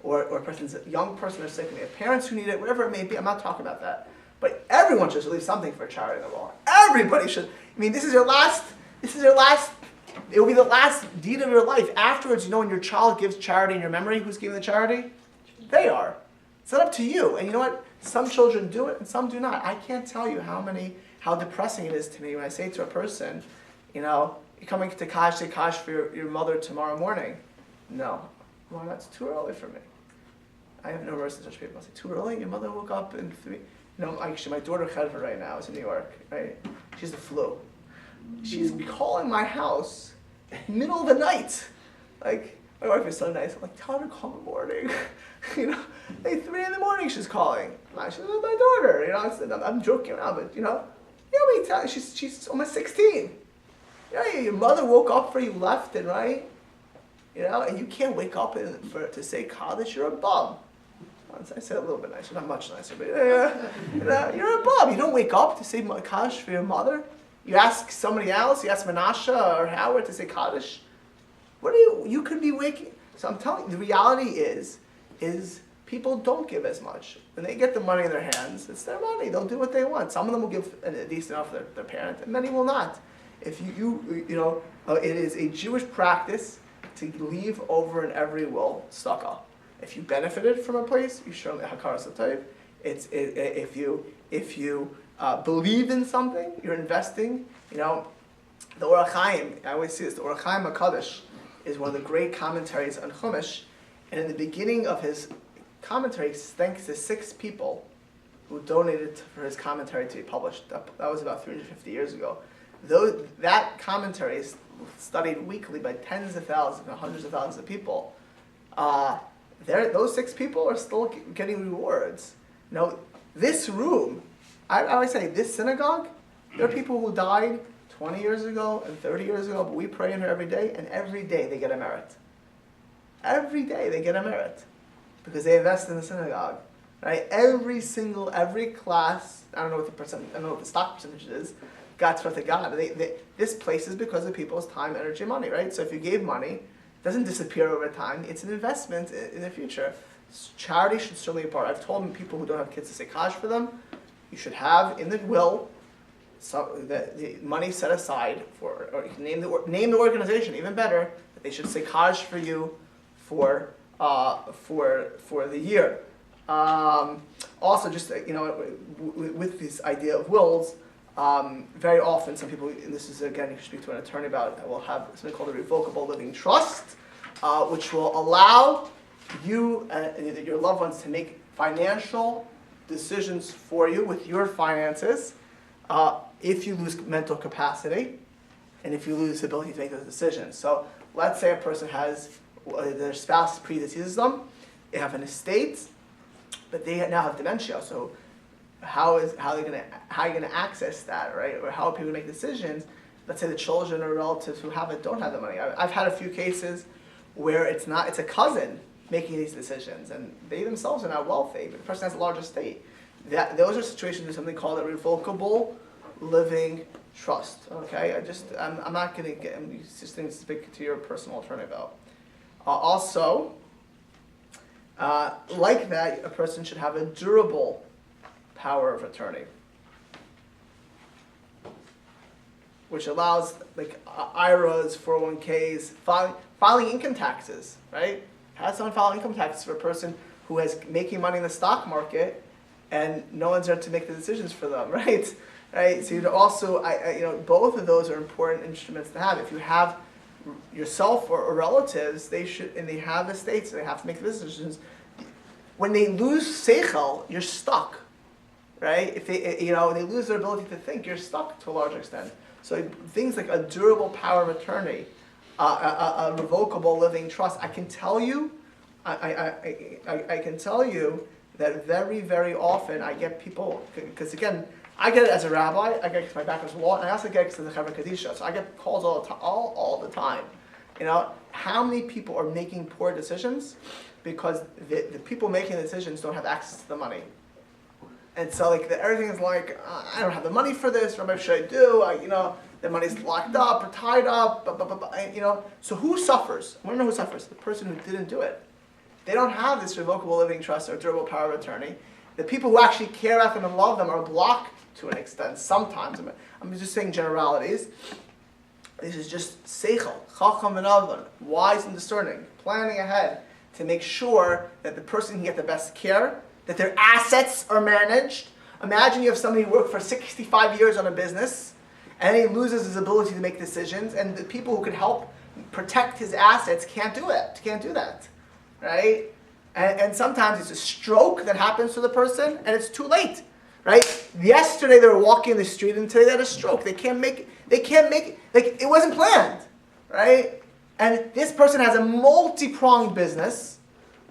or a person's a young person or sick, and they have parents who need it, whatever it may be, I'm not talking about that. But everyone should leave something for charity in the world. Everybody should. This is your last, it will be the last deed of your life. Afterwards, when your child gives charity in your memory, who's giving the charity? They are. It's not up to you. And you know what? Some children do it and some do not. I can't tell you how depressing it is to me when I say to a person, you're coming to say Kash for your mother tomorrow morning. No. Well, that's too early for me. I have no mercy to such people. I say, too early? Your mother woke up in 3... Actually, my daughter Echad right now is in New York, right? She's the flu. She's calling my house middle of the night. Like, my wife is so nice. I'm like, tell her to call in the morning. 3 in the morning she's calling. She's my daughter, I'm joking around, but, she's almost 16. Your mother woke up for you left and right. And you can't wake up to say Kaddish, you're a bum. I said it a little bit nicer, not much nicer, but you're a bum. You don't wake up to say Kaddish for your mother. You ask somebody else, you ask Menachem or Howard to say Kaddish. You could be waking. So I'm telling you, the reality is people don't give as much. When they get the money in their hands, it's their money. They'll do what they want. Some of them will give a decent enough for their parent, and many will not. If it is a Jewish practice to leave over in every will tzedakah. If you benefited from a place, you surely hakara satayv. If you believe in something, you're investing. The Orach Chaim, I always see this. The Orach Chaim HaKadosh is one of the great commentaries on Chumash, and in the beginning of his commentary, he thanks the 6 people who donated for his commentary to be published. That was about 350 years ago. That commentary is studied weekly by tens of thousands and hundreds of thousands of people. Those 6 people are still getting rewards. This room, I always say, this synagogue, there are people who died 20 years ago and 30 years ago, but we pray in here every day, and every day they get a merit. Every day they get a merit because they invest in the synagogue. Right? Every class, I don't know what the stock percentage is, got to God. This place is because of people's time, energy, money, right? So if you gave money, it doesn't disappear over time. It's an investment in the future. Charity should certainly be a part. I've told people who don't have kids to say Kash for them. You should have in the will the money set aside for, or you can name the organization, even better, that they should say Kash for you for the year. Also, just with this idea of wills. Very often, some people, and this is again, you should speak to an attorney about it, will have something called a revocable living trust, which will allow you and your loved ones to make financial decisions for you with your finances if you lose mental capacity and if you lose the ability to make those decisions. So let's say a person has, their spouse predeceases them, they have an estate, but they now have dementia. So how are you going to access that, right? Or how are people make decisions? Let's say the children or relatives who have it don't have the money. I've had a few cases where it's a cousin making these decisions, and they themselves are not wealthy, but the person has a large estate. Those are situations with something called a revocable living trust. Okay, I'm not going to I'm just going to speak to your personal attorney about. Also, like that, a person should have a durable power of attorney, which allows like IRAs, 401ks, filing income taxes, right? Has someone file income taxes for a person who is making money in the stock market and no one's there to make the decisions for them, right? Right. So you'd also, both of those are important instruments to have. If you have yourself or relatives, they have estates, they have to make decisions. When they lose seichel, you're stuck, right? If they lose their ability to think, you're stuck to a large extent. So things like a durable power of attorney, a revocable living trust. I can tell you that very, very often I get people, because again, I get it as a rabbi, I get it because my background's law, and I also get it because of the Chevra Kadisha. So I get calls all the time. How many people are making poor decisions because the people making the decisions don't have access to the money. And so everything is like, I don't have the money for this, what should I do? The money's locked up or tied up, So who suffers? I want to know who suffers. The person who didn't do it. They don't have this revocable living trust or durable power of attorney. The people who actually care about them and love them are blocked to an extent. Sometimes, I'm just saying generalities. This is just seichel, chacham v'navon, wise and discerning, planning ahead to make sure that the person can get the best care, that their assets are managed. Imagine you have somebody who worked for 65 years on a business, and he loses his ability to make decisions, and the people who could help protect his assets can't do that, right? And sometimes it's a stroke that happens to the person, and it's too late, right? Yesterday they were walking the street, and today they had a stroke. They can't make it wasn't planned, right? And this person has a multi-pronged business,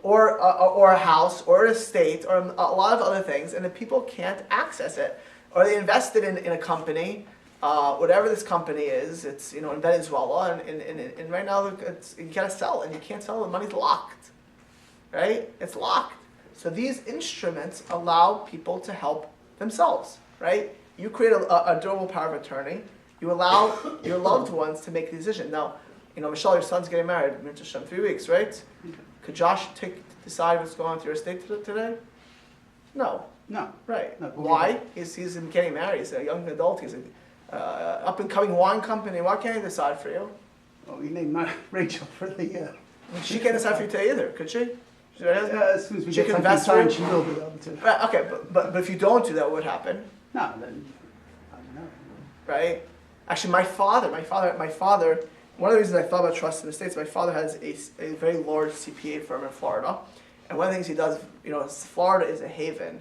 or a house, or an estate, or a lot of other things, and the people can't access it. Or they invested in a company, whatever this company is, it's in Venezuela, and right now you gotta sell, and you can't sell, the money's locked, right? It's locked. So these instruments allow people to help themselves, right? You create a durable power of attorney. You allow your loved ones to make the decision. Now, Michelle, your son's getting married in 3 weeks, right? Could Josh decide what's going on with your estate today? No. No. Right. No. Why? He's getting married. He's a young adult. He's an up-and-coming wine company. Why can't he decide for you? Well, we named Rachel for the... She can't decide for you today either, could she? As soon as we She get can something invest signed, for she you? will be able to. Right, okay, but if you don't do that, what would happen? No, then... I don't know. Right? Actually, my father, one of the reasons I thought about trust in the States, my father has a very large CPA firm in Florida. And one of the things he does, Florida is a haven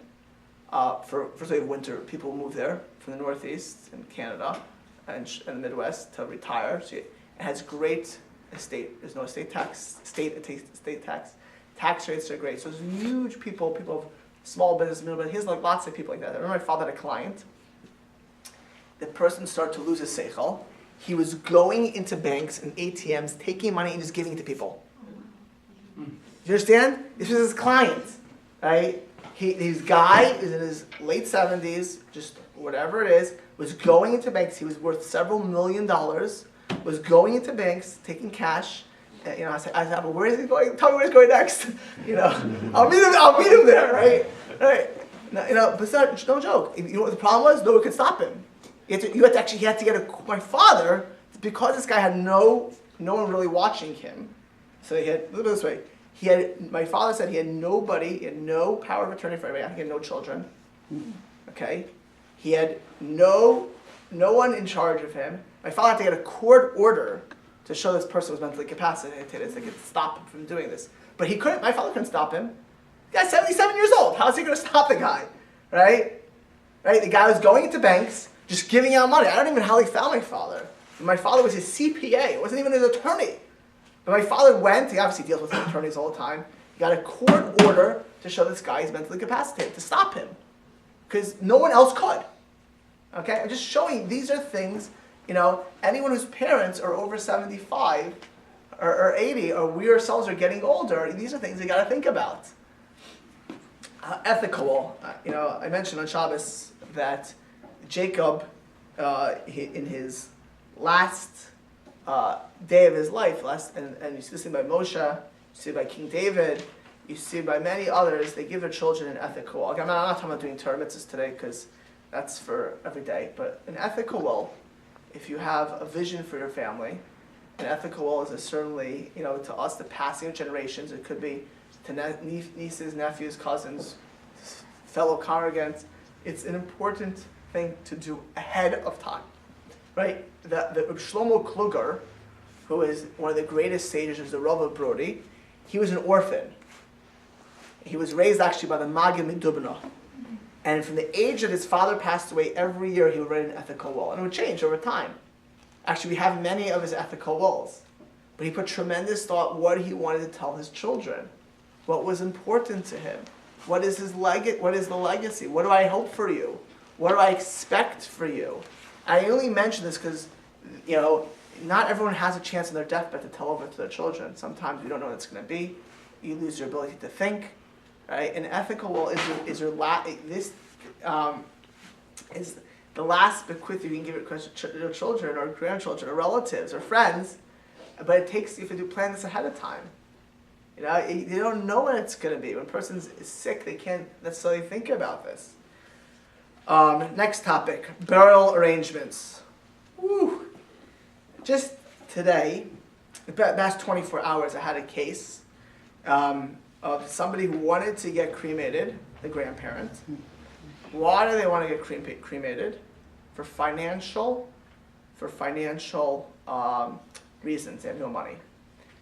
for winter. People move there from the Northeast and Canada and the Midwest to retire. So it has great estate. There's no estate tax. Estate tax. Tax rates are great. So there's huge people of small business, middle business. He has lots of people like that. I remember my father had a client. The person started to lose his seichel. He was going into banks and ATMs, taking money and just giving it to people. Do you understand? This was his client, right? His guy is in his late 70s, just whatever it is, was going into banks. He was worth several $1 million, was going into banks, taking cash. And, I said, well, where is he going? Tell me where he's going next. I'll meet him there, right? But it's not, no joke. You know what the problem was? No one could stop him. He had to get my father, because this guy had no one really watching him. So look at it this way. My father said he had nobody, he had no power of attorney for anybody. He had no children. Okay? He had no one in charge of him. My father had to get a court order to show this person was mentally incapacitated so they could stop him from doing this. But he couldn't. My father couldn't stop him. The guy's 77 years old. How is he going to stop the guy? Right? Right? The guy was going into banks, just giving out money. I don't even know how he found my father. My father was his CPA. It wasn't even his attorney. But my father went. He obviously deals with attorneys all the time. He got a court order to show this guy is mentally incapacitated, to stop him. Because no one else could. Okay? I'm just showing these are things, anyone whose parents are over 75 or 80, or we ourselves are getting older, these are things you got to think about. Ethical. I mentioned on Shabbos that Jacob, in his last day of his life, and you see this thing by Moshe, you see it by King David, you see it by many others, they give their children an ethical will. I'm not talking about doing Torah mitzvahs today, because that's for every day, but an ethical will, if you have a vision for your family, an ethical will is certainly, to us, the passing of generations. It could be to nieces, nephews, cousins, fellow congregants. It's an important thing to do ahead of time, right? The Shlomo Kluger, who is one of the greatest sages, is the Rav of Brody. He was an orphan. He was raised actually by the Magid Midubna. And from the age that his father passed away, every year he would write an ethical will. And it would change over time. Actually, we have many of his ethical wills. But he put tremendous thought what he wanted to tell his children. What was important to him. What is the legacy? What do I hope for you? What do I expect for you? I only mention this because, not everyone has a chance on their deathbed to tell over to their children. Sometimes you don't know what it's going to be. You lose your ability to think. Right? An ethical will is the last bequest you can give it to your children or grandchildren or relatives or friends, but it takes you to plan this ahead of time. You don't know when it's going to be. When a person is sick, they can't necessarily think about this. Next topic, burial arrangements. Woo. Just today, the past 24 hours, I had a case of somebody who wanted to get cremated, the grandparent. Why do they want to get cremated? For financial reasons. They have no money.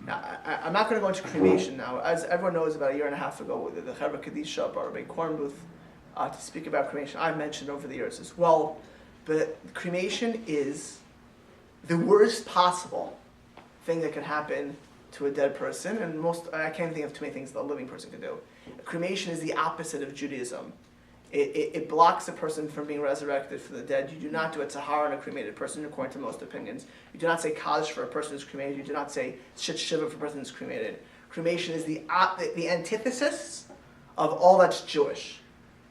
Now, I'm not going to go into cremation now. As everyone knows, about a year and a half ago, the Echad Kadisha brought a big corn booth to speak about cremation. I've mentioned over the years as well, but cremation is the worst possible thing that could happen to a dead person, and I can't think of too many things that a living person could do. Cremation is the opposite of Judaism. It blocks a person from being resurrected from the dead. You do not do a tahara on a cremated person, according to most opinions. You do not say kaddish for a person who's cremated. You do not say shit shiva for a person who's cremated. Cremation is the antithesis of all that's Jewish.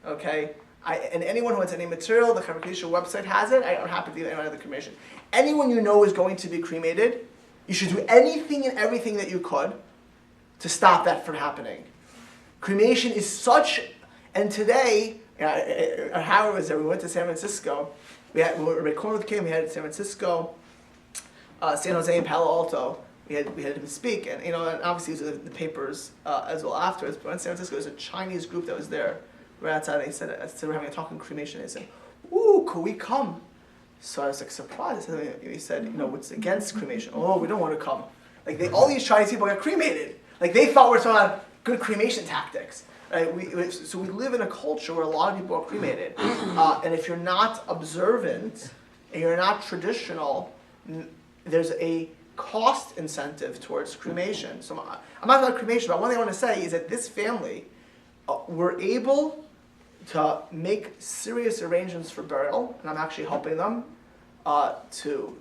Okay? And anyone who wants any material, the Echad website has it. I'm happy to give anyone the cremation. Anyone you know is going to be cremated, you should do anything and everything that you could to stop that from happening. Cremation is such, and today, how was there? We went to San Francisco. We came. We had San Francisco, San Jose, and Palo Alto. We had him speak, and and obviously it was the papers as well afterwards. But in San Francisco, there was a Chinese group that was there. Right outside, they said, we're having a talk on cremation. They said, "Ooh, could we come?" So I was surprised. He said, it's against cremation. Oh, we don't want to come. All these Chinese people got cremated. They thought we were talking about good cremation tactics. Right? So we live in a culture where a lot of people are cremated. And if you're not observant, and you're not traditional, there's a cost incentive towards cremation. So I'm not about cremation, but one thing I want to say is that this family were able to make serious arrangements for burial, and I'm actually helping them to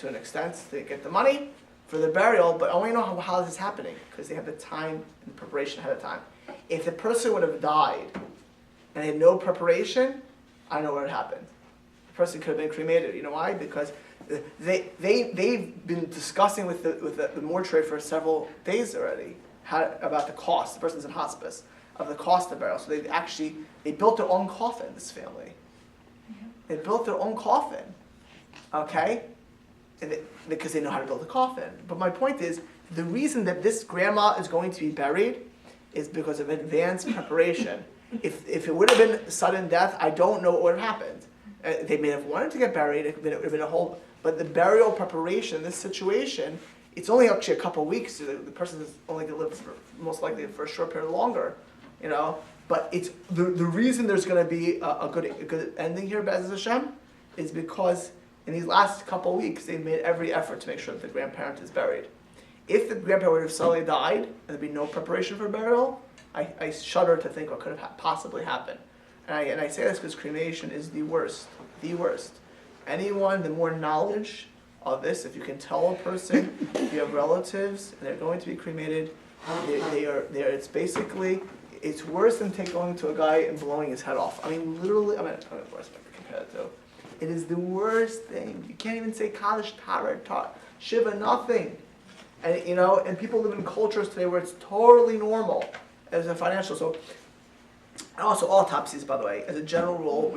an extent to get the money for the burial, but I want to know how this is happening, because they have the time and preparation ahead of time. If the person would have died and they had no preparation, I don't know what would have happened. The person could have been cremated. You know why? Because they've been discussing with the mortuary for several days already about the cost. The person's in hospice. Of the cost of burial. So they built their own coffin, this family. They built their own coffin. Okay? Because they know how to build a coffin. But my point is, the reason that this grandma is going to be buried is because of advanced preparation. If it would have been sudden death, I don't know what would have happened. They may have wanted to get buried, it would have been a whole, but the burial preparation in this situation it's only actually a couple of weeks. So the person is only going to live most likely for a short period longer, But it's the reason there's going to be a good ending here, Be'ez Hashem, is because in these last couple of weeks they've made every effort to make sure that the grandparent is buried. If the grandparent would have suddenly died and there'd be no preparation for burial, I shudder to think what could have possibly happened. And I say this because cremation is the worst. The worst. Anyone, the more knowledge of this, if you can tell a person you have relatives and they're going to be cremated, it's basically, it's worse than going to a guy and blowing his head off. I mean, literally, worse compared to. It is the worst thing. You can't even say Kaddish, Tarot, Shiva, nothing. And and people live in cultures today where it's totally normal as a financial. So, and also autopsies, by the way, as a general rule,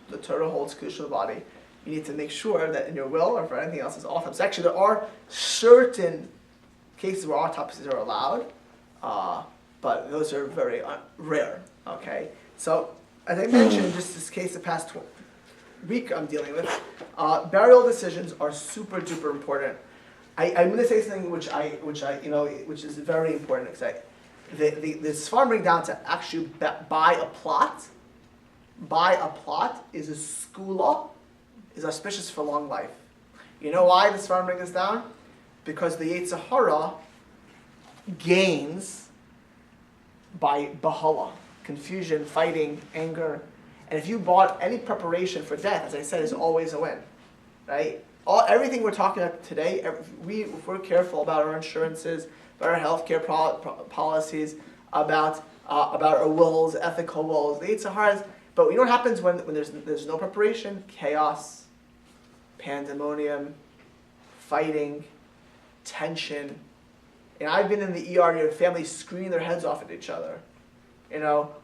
the Torah holds Kedusha of the body. You need to make sure that in your will or for anything else is autopsy. Actually, there are certain cases where autopsies are allowed, but those are very rare. Okay, so as I mentioned, just this case the past week I'm dealing with, burial decisions are super duper important. I'm going to say something which is very important. Because the Sfarim bring down to actually buy a plot. Buy a plot is a skula, is auspicious for long life. You know why the Sfarim bring this down? Because the Yetzer Hara gains by bahala, confusion, fighting, anger. And if you bought any preparation for death, as I said, is always a win, right? Everything we're talking about today, if we're careful about our insurances, about our healthcare policies, about our wills, ethical wills, the Yetzer Hara's. But you know what happens when there's no preparation? Chaos, pandemonium, fighting, tension. And I've been in the ER, your families screaming their heads off at each other.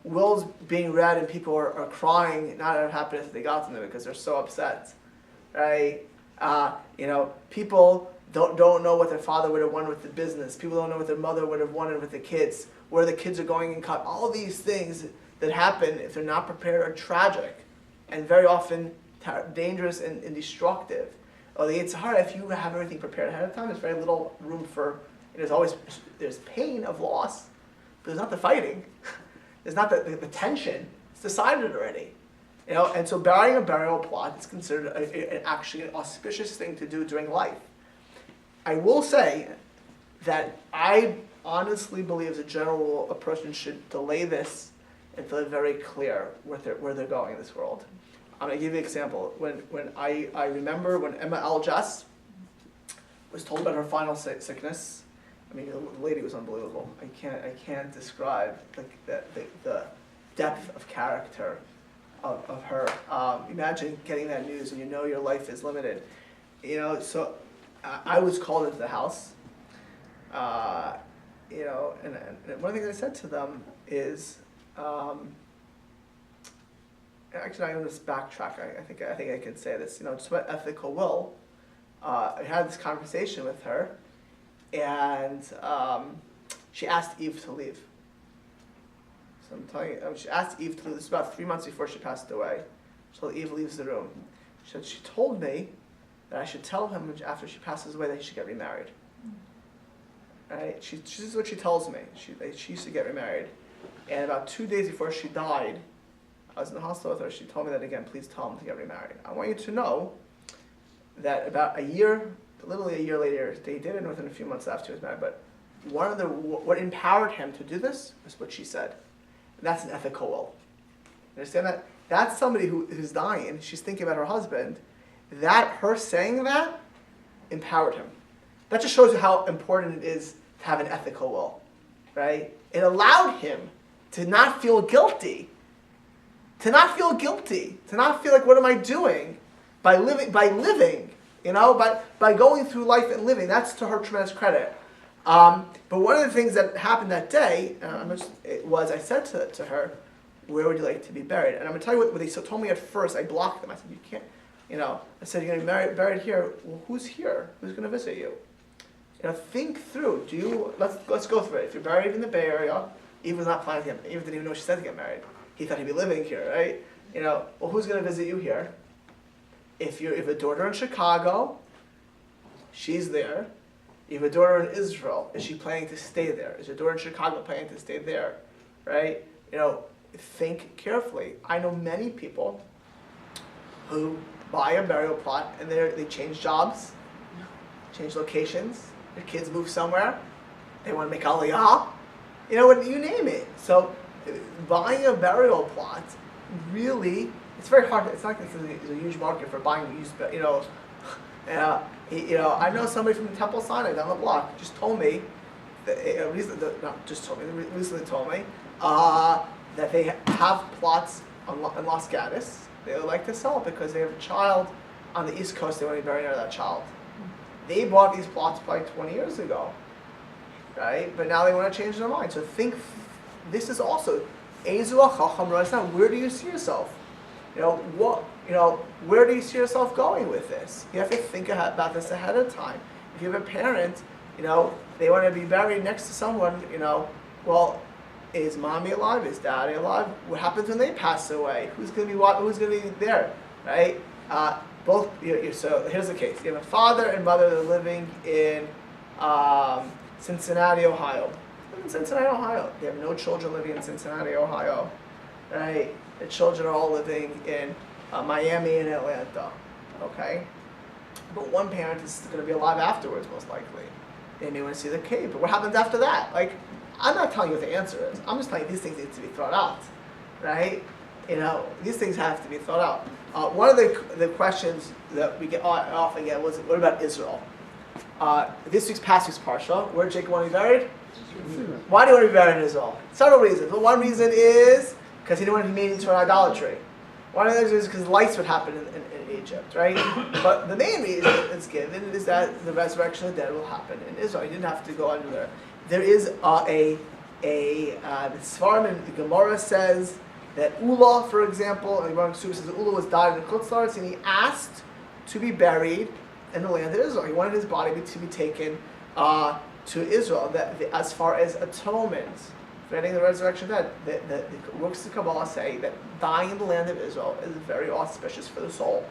Wills being read and people are crying, not out of happiness that they got to them because they're so upset, right? People don't know what their father would have wanted with the business. People don't know what their mother would have wanted with the kids, where the kids are going and cut. All these things that happen if they're not prepared are tragic and very often dangerous and destructive. Or the Yetzer Hara, if you have everything prepared ahead of time, there's very little room for. There's pain of loss, but there's not the fighting. There's not the tension. It's decided already. And so burying a burial plot is considered actually an auspicious thing to do during life. I will say that I honestly believe as a general rule a person should delay this until they're very clear where they're going in this world. I'm going to give you an example. When I remember when Emma Al-Jas was told about her final sickness. I mean, the lady was unbelievable. I can't describe the depth of character of her. Imagine getting that news and your life is limited. So I was called into the house. And one of the things I said to them is, actually I'm going to just backtrack. I think I can say this. Just about ethical will. I had this conversation with her, and she asked Eve to leave. So I'm telling you, she asked Eve to leave. This was about 3 months before she passed away. So Eve leaves the room. She told me that I should tell him after she passes away that he should get remarried. Right? This is what she tells me. She used to get remarried. And about 2 days before she died, I was in the hospital with her. She told me that again, please tell him to get remarried. I want you to know that about literally a year later, they did it within a few months after he was married, but what empowered him to do this was what she said. And that's an ethical will. Understand that? That's somebody who's dying, she's thinking about her husband. Her saying that empowered him. That just shows you how important it is to have an ethical will, right? It allowed him to not feel guilty. To not feel like, what am I doing? By living, by going through life and living. That's to her tremendous credit. But one of the things that happened that day was I said to her, where would you like to be buried? And I'm going to tell you what they told me at first. I blocked them. I said, you can't, I said, you're going to be buried here. Well, who's here? Who's going to visit you? Think through. Let's go through it. If you're buried in the Bay Area, Eve was not planning to get married. Eve didn't even know she said to get married. He thought he'd be living here, right? Well, who's going to visit you here? If a daughter in Chicago, she's there. You have a daughter in Israel. Is she planning to stay there? Is your daughter in Chicago planning to stay there? Right? Think carefully. I know many people who buy a burial plot and they change jobs, change locations. Their kids move somewhere. They want to make aliyah. You name it. So buying a burial plot, really, it's very hard. It's not like it's a huge market for buying used, I know somebody from the Temple Sinai down the block just told me, recently told me, that they have plots in Los Gatos. They would like to sell it because they have a child on the East Coast. They want to be buried near that child. They bought these plots probably 20 years ago, right? But now they want to change their mind. So this is also, where do you see yourself? Where do you see yourself going with this? You have to think about this ahead of time. If you have a parent, they want to be buried next to someone, well, is mommy alive? Is daddy alive? What happens when they pass away? Who's going to be there, right? So here's the case. You have a father and mother that are living in Cincinnati, Ohio. In Cincinnati, Ohio. They have no children living in Cincinnati, Ohio, right? The children are all living in Miami and Atlanta, okay? But one parent is going to be alive afterwards, most likely. They may want to see the cave, but what happens after that? I'm not telling you what the answer is. I'm just telling you these things need to be thought out, right? These things have to be thought out. One of the questions that we often get was, what about Israel? This past week's parsha, where did Jacob want to be buried? Why do you want to be buried in Israel? Several reasons. But one reason is because he didn't want to be made into an idolatry. One of the reasons is because lice would happen in Egypt, right? But the main reason that's given is that the resurrection of the dead will happen in Israel. You didn't have to go under there. There is the Svarim in the Gemara says that Ula, for example, the Gemara says that Ula was died in Chutz La'aretz, and he asked to be buried in the land of Israel. He wanted his body to be taken to Israel. As far as atonement, forgetting the resurrection of the dead, the works of Kabbalah say that dying in the land of Israel is very auspicious for the soul.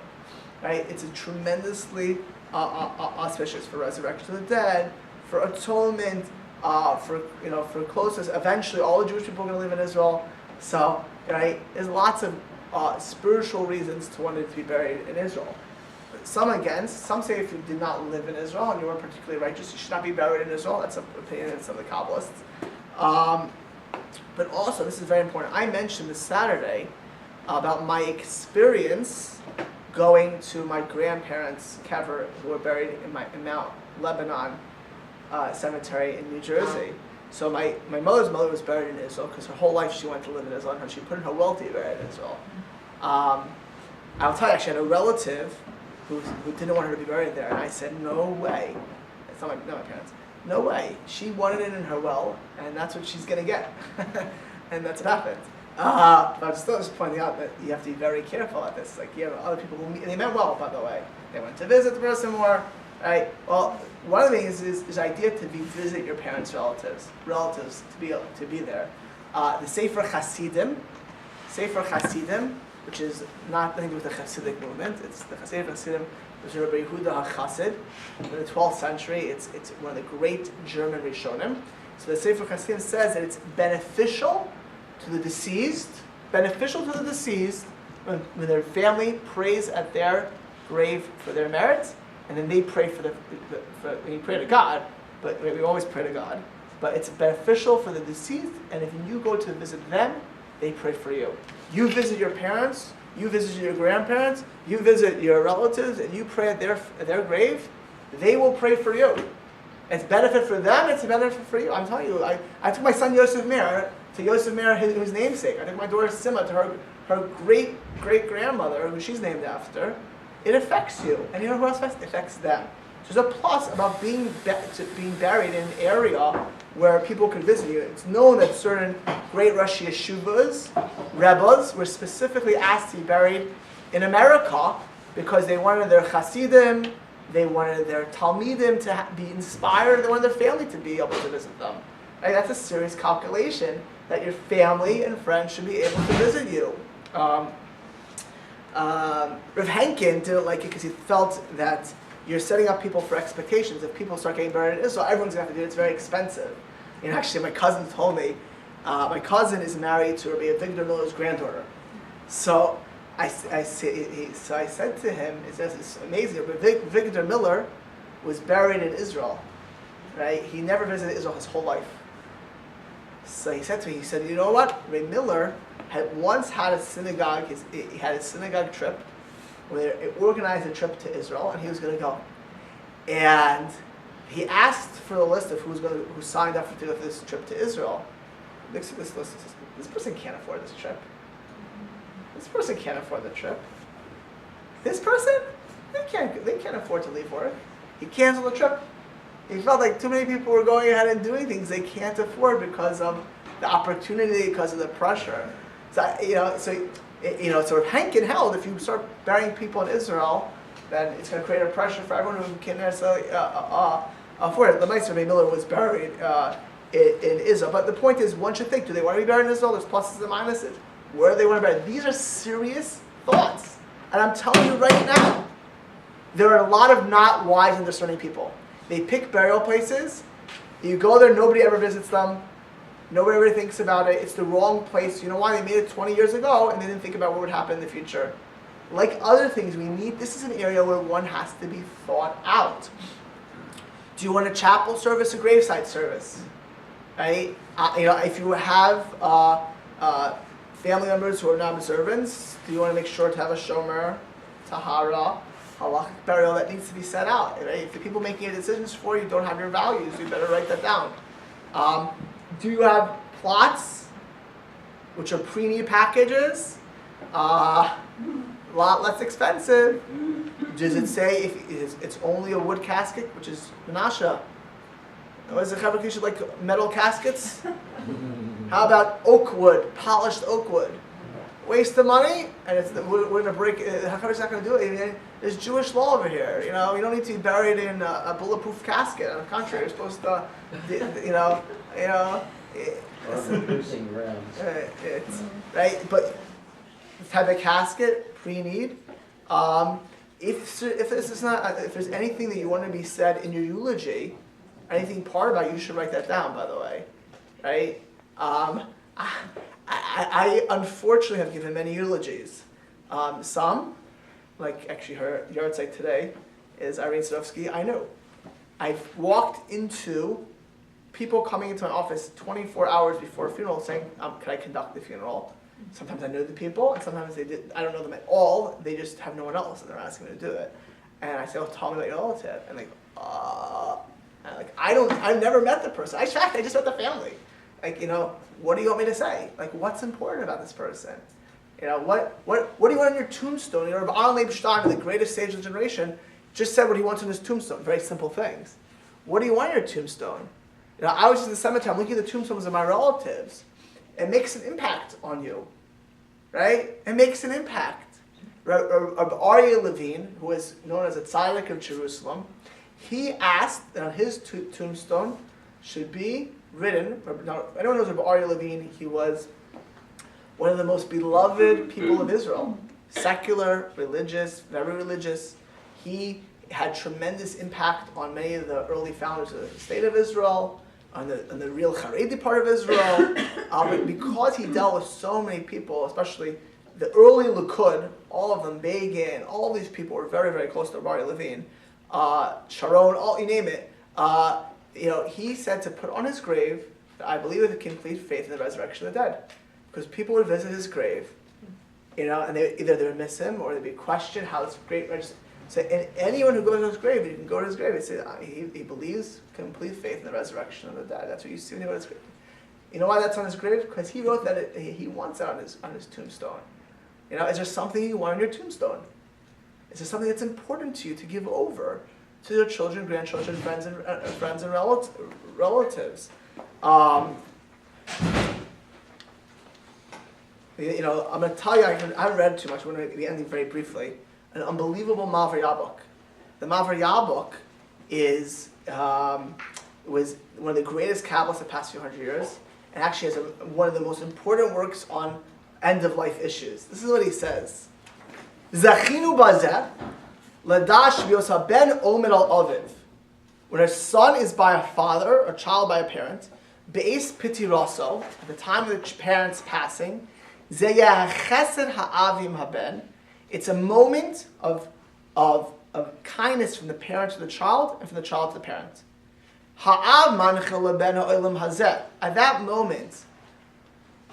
Right? It's a tremendously auspicious for resurrection of the dead, for atonement, for closeness. Eventually, all the Jewish people are going to live in Israel. So, right, there's lots of spiritual reasons to want to be buried in Israel. Some say if you did not live in Israel and you weren't particularly righteous, you should not be buried in Israel. That's an opinion of some of the Kabbalists. But also, this is very important. I mentioned this Saturday about my experience going to my grandparents' kever, who were buried in Mount Lebanon cemetery in New Jersey. So my mother's mother was buried in Israel because her whole life she wanted to live in Israel, and she put in her will to be buried in Israel. I'll tell you, actually, I had a relative who didn't want her to be buried there, and I said, no way. It's not my parents. No way. She wanted it in her will, and that's what she's going to get. And that's what happened. But I'm still just pointing out that you have to be very careful at this. You have other people who and they meant well, by the way. They went to visit the person more, right? Well, one of the things is the idea to visit your parents' relatives to be there. The Sefer Hasidim, which is not nothing to do with the Hasidic movement. It's the Sefer Hasidim, which is Rabbi Yehuda HaChassid. In the 12th century, it's one of the great German Rishonim. So the Sefer Hasidim says that it's beneficial to the deceased when their family prays at their grave for their merits, and then they pray when you pray to God, but we always pray to God. But it's beneficial for the deceased, and if you go to visit them, they pray for you. You visit your parents, you visit your grandparents, you visit your relatives, and you pray at their grave, they will pray for you. It's benefit for them, it's a benefit for you. I'm telling you, I took my son Yosef Meir to Yosef Meir, his namesake. I took my daughter Sima to her great-great-grandmother, who she's named after. It affects you. And you know who else affects them? There's a plus about being buried in an area where people can visit you. It's known that certain great Rosh Yeshuvas, Rebbes, were specifically asked to be buried in America because they wanted their Hasidim, they wanted their Talmidim to be inspired, they wanted their family to be able to visit them. Right? That's a serious calculation that your family and friends should be able to visit you. Rav Henkin didn't like it because he felt that you're setting up people for expectations. If people start getting buried in Israel, everyone's going to have to do it. It's very expensive. And actually, my cousin told me, my cousin is married to Rabbi Avigdor Miller's granddaughter. So I said to him, it's amazing. Rabbi Avigdor Miller was buried in Israel, right? He never visited Israel his whole life. So he said to me, he said, you know what? Ray Miller had once had a synagogue, he had a synagogue trip, where they organized a trip to Israel, and he was going to go. And he asked for the list of who signed up for this trip to Israel. Looks at this list and says, this person can't afford this trip. This person can't afford the trip. This person, they can't afford to leave work. He canceled the trip. He felt like too many people were going ahead and doing things they can't afford because of the opportunity, because of the pressure. So sort of Henkin held, if you start burying people in Israel, then it's going to create a pressure for everyone who can't necessarily afford it. The Meister Miller was buried in Israel. But the point is, one should think, do they want to be buried in Israel? There's pluses and minuses. Where do they want to be buried? These are serious thoughts. And I'm telling you right now, there are a lot of not wise and discerning people. They pick burial places. You go there, nobody ever visits them. Nobody ever thinks about it. It's the wrong place. You know why? They made it 20 years ago and they didn't think about what would happen in the future. Like other things, this is an area where one has to be thought out. Do you want a chapel service or graveside service? Right? If you have family members who are non-observants, do you want to make sure to have a shomer, tahara, halachic burial that needs to be set out? Right? If the people making your decisions for you don't have your values, you better write that down. Do you have plots, which are pre-need packages? A lot less expensive. Does it say if it's only a wood casket, which is Menachem? Is the Chavak should like metal caskets? How about oak wood, polished oak wood? Waste of money, and we're going to break. Hachavak's not going to do it. I mean, there's Jewish law over here. You don't need to be buried in a bulletproof casket. On the contrary, you're supposed to, producing grounds. Right, but the type of casket pre-need. If there's anything that you want to be said in your eulogy, anything part about it, you should write that down. By the way, right? I unfortunately have given many eulogies. Some, like actually her yard site today, is Irene Sadovsky. I know. I've walked into people coming into my office 24 hours before a funeral saying, can I conduct the funeral? Sometimes I know the people, and sometimes I don't know them at all. They just have no one else, and they're asking me to do it. And I say, tell me about your relative. And they go, and I've never met the person. In fact, I just met the family. What do you want me to say? What's important about this person? What do you want on your tombstone? Rabbi Aaron Leib Stein, the greatest sage of the generation, just said what he wants on his tombstone. Very simple things. What do you want on your tombstone? I was in the cemetery, I'm looking at the tombstones of my relatives. It makes an impact on you, right? It makes an impact. Aryeh Levine, who is known as a tzaddik of Jerusalem, he asked that on his tombstone should be written. Now, anyone knows about Aryeh Levine? He was one of the most beloved people of Israel. Secular, religious, very religious. He had tremendous impact on many of the early founders of the state of Israel, on the real Haredi part of Israel. But because he dealt with so many people, especially the early Likud, all of them, Begin, all these people were very, very close to Aryeh Levine. Sharon, you name it. He said to put on his grave that I believe with a complete faith in the resurrection of the dead. Because people would visit his grave, and they would miss him or they'd be questioned how this great so anyone who goes to his grave, you can go to his grave and say he believes complete faith in the resurrection of the dead. That's what you see when you go to his grave. You know why that's on his grave? Because he wrote that he wants it on his tombstone. Is there something you want on your tombstone? Is there something that's important to you to give over to your children, grandchildren, friends, and relatives? I'm going to tell you, I haven't read too much. I'm going to be ending very briefly. An unbelievable Mavar Yabok. The Mavar Yabok was one of the greatest Kabbalists of the past few hundred years, and actually has one of the most important works on end-of-life issues. This is what he says. Zachinu bazeh, Ladash biosa ben omer al aviv. When a son is by a father, a child by a parent, be'es piti raso, at the time of the parent's passing, zeyah chesed ha'avim haben. It's a moment of kindness from the parent to the child and from the child to the parent. Ha'av manchel leben ha'olam hazeh. At that moment,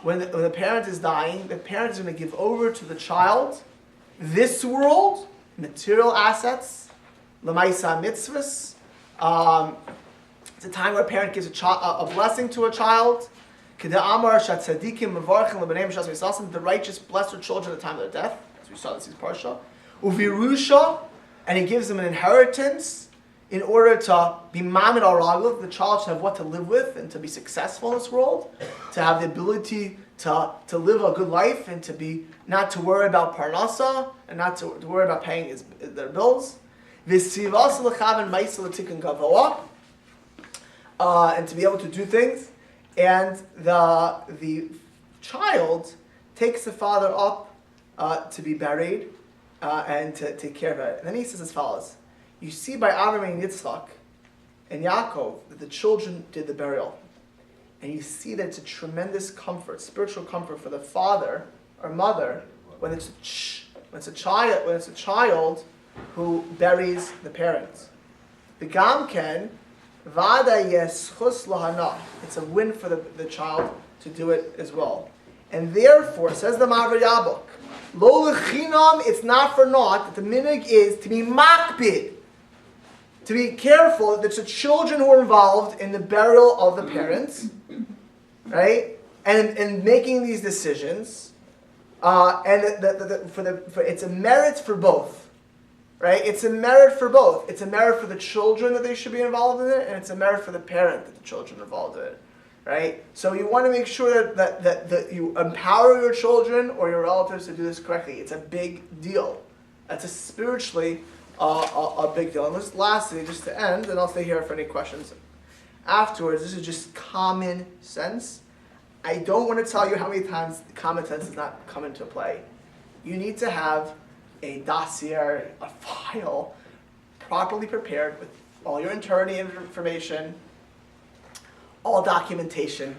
when the parent is dying, the parent is going to give over to the child this world, material assets, l'maisa mitzvahs. It's a time where a parent gives a blessing to a child. The righteous bless their children at the time of their death, as we saw in this parsha. Uvirusha, and he gives them an inheritance in order to be mamid al raglav. The child should have what to live with and to be successful in this world, to have the ability to live a good life and to be not to worry about parnasa and not to worry about paying their bills. And to be able to do things. And the child takes the father up to be buried and to take care of it. And then he says as follows: you see by Avraham and Yitzchak and Yaakov that the children did the burial. And you see that it's a tremendous comfort, spiritual comfort for the father or mother when it's a child who buries the parents. The gamken vada yeschus lahana. It's a win for the child to do it as well. And therefore, says the Mavar Yabok, lo lechinam, it's not for naught that the minig is to be makbid, to be careful that the children who are involved in the burial of the parents, right, and making these decisions, and it's a merit for both. Right? It's a merit for both. It's a merit for the children that they should be involved in it, and it's a merit for the parent that the children are involved in it. Right? So you want to make sure that you empower your children or your relatives to do this correctly. It's a big deal. That's a spiritually a big deal. And just lastly, just to end, and I'll stay here for any questions afterwards, this is just common sense. I don't want to tell you how many times common sense does not come into play. You need to have a dossier, a file, properly prepared with all your attorney information, all documentation,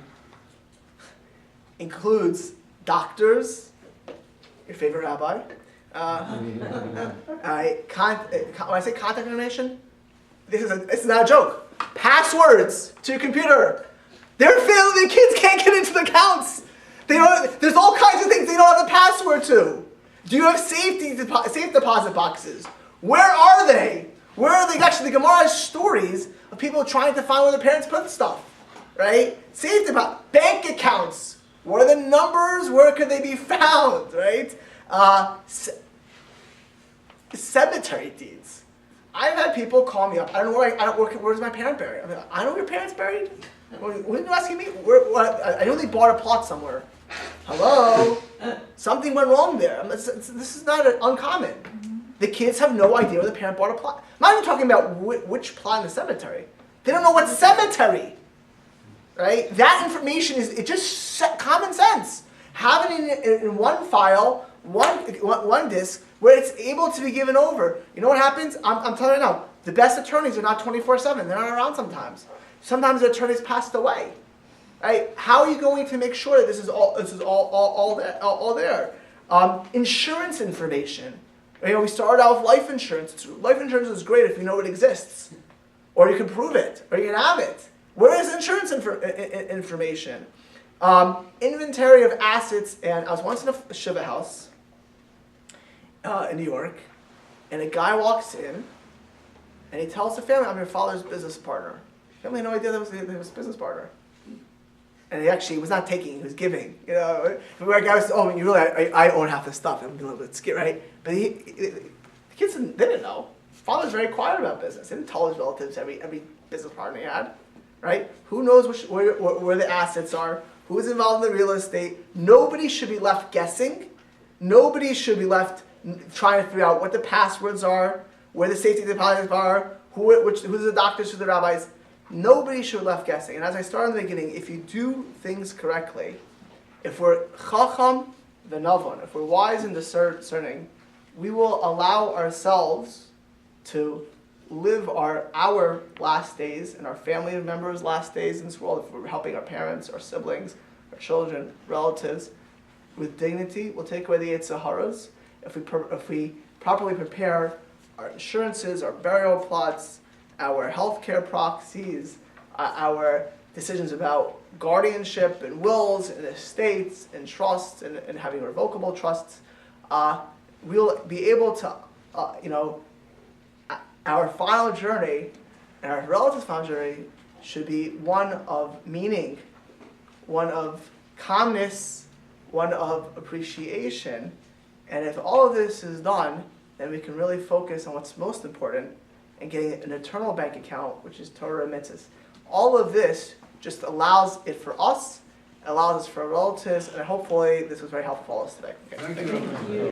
includes doctors, your favorite rabbi. When I say contact information, this is not a joke. Passwords to your computer. The kids can't get into the accounts. There's all kinds of things they don't have the password to. Do you have safe deposit boxes? Where are they? Where are they? Actually, the Gemara has stories of people trying to find where their parents put stuff, right? Safe deposit, bank accounts. What are the numbers? Where could they be found, right? Cemetery deeds. I've had people call me up. Where's my parent buried? I'm like, I know where your parents buried. When are you asking me? I know they bought a plot somewhere. Hello? Something went wrong there. This is not uncommon. The kids have no idea where the parent bought a plot. I'm not even talking about which plot in the cemetery. They don't know what cemetery. Right? That information is just common sense. Have it in one file, one disk, where it's able to be given over. You know what happens? I'm telling you now, the best attorneys are not 24/7. They're not around sometimes. Sometimes the attorneys passed away. Right? How are you going to make sure that this is all there? Insurance information. We started out with life insurance. Life insurance is great if you know it exists, or you can prove it, or you can have it. Where is insurance information? Inventory of assets. And I was once in a shiva house in New York, and a guy walks in, and he tells the family, "I'm your father's business partner." The family had no idea that was his business partner. And he was not taking, he was giving. The guy was, you really, I own half this stuff. I'm a little bit scared, right? But the kids didn't know. Father's very quiet about business. He didn't tell his relatives every business partner he had, right? Who knows where the assets are? Who is involved in the real estate? Nobody should be left guessing. Nobody should be left trying to figure out what the passwords are, where the safety deposits are, who's the doctors, who's the rabbis. Nobody should be left guessing. And as I started in the beginning, if you do things correctly, if we're chacham v'navon, if we're wise and discerning, we will allow ourselves to live our last days and our family members' last days in this world, if we're helping our parents, our siblings, our children, relatives, with dignity. We'll take away the Yetzer Haras. If we properly prepare our insurances, our burial plots, our healthcare proxies, our decisions about guardianship and wills and estates and trusts and having revocable trusts, we'll be able to, our final journey and our relatives' final journey should be one of meaning, one of calmness, one of appreciation. And if all of this is done, then we can really focus on what's most important and getting an eternal bank account, which is Torah and mitzvahs. All of this just allows it for us, allows us for our relatives, and hopefully this was very helpful for us today. Okay. Thank you.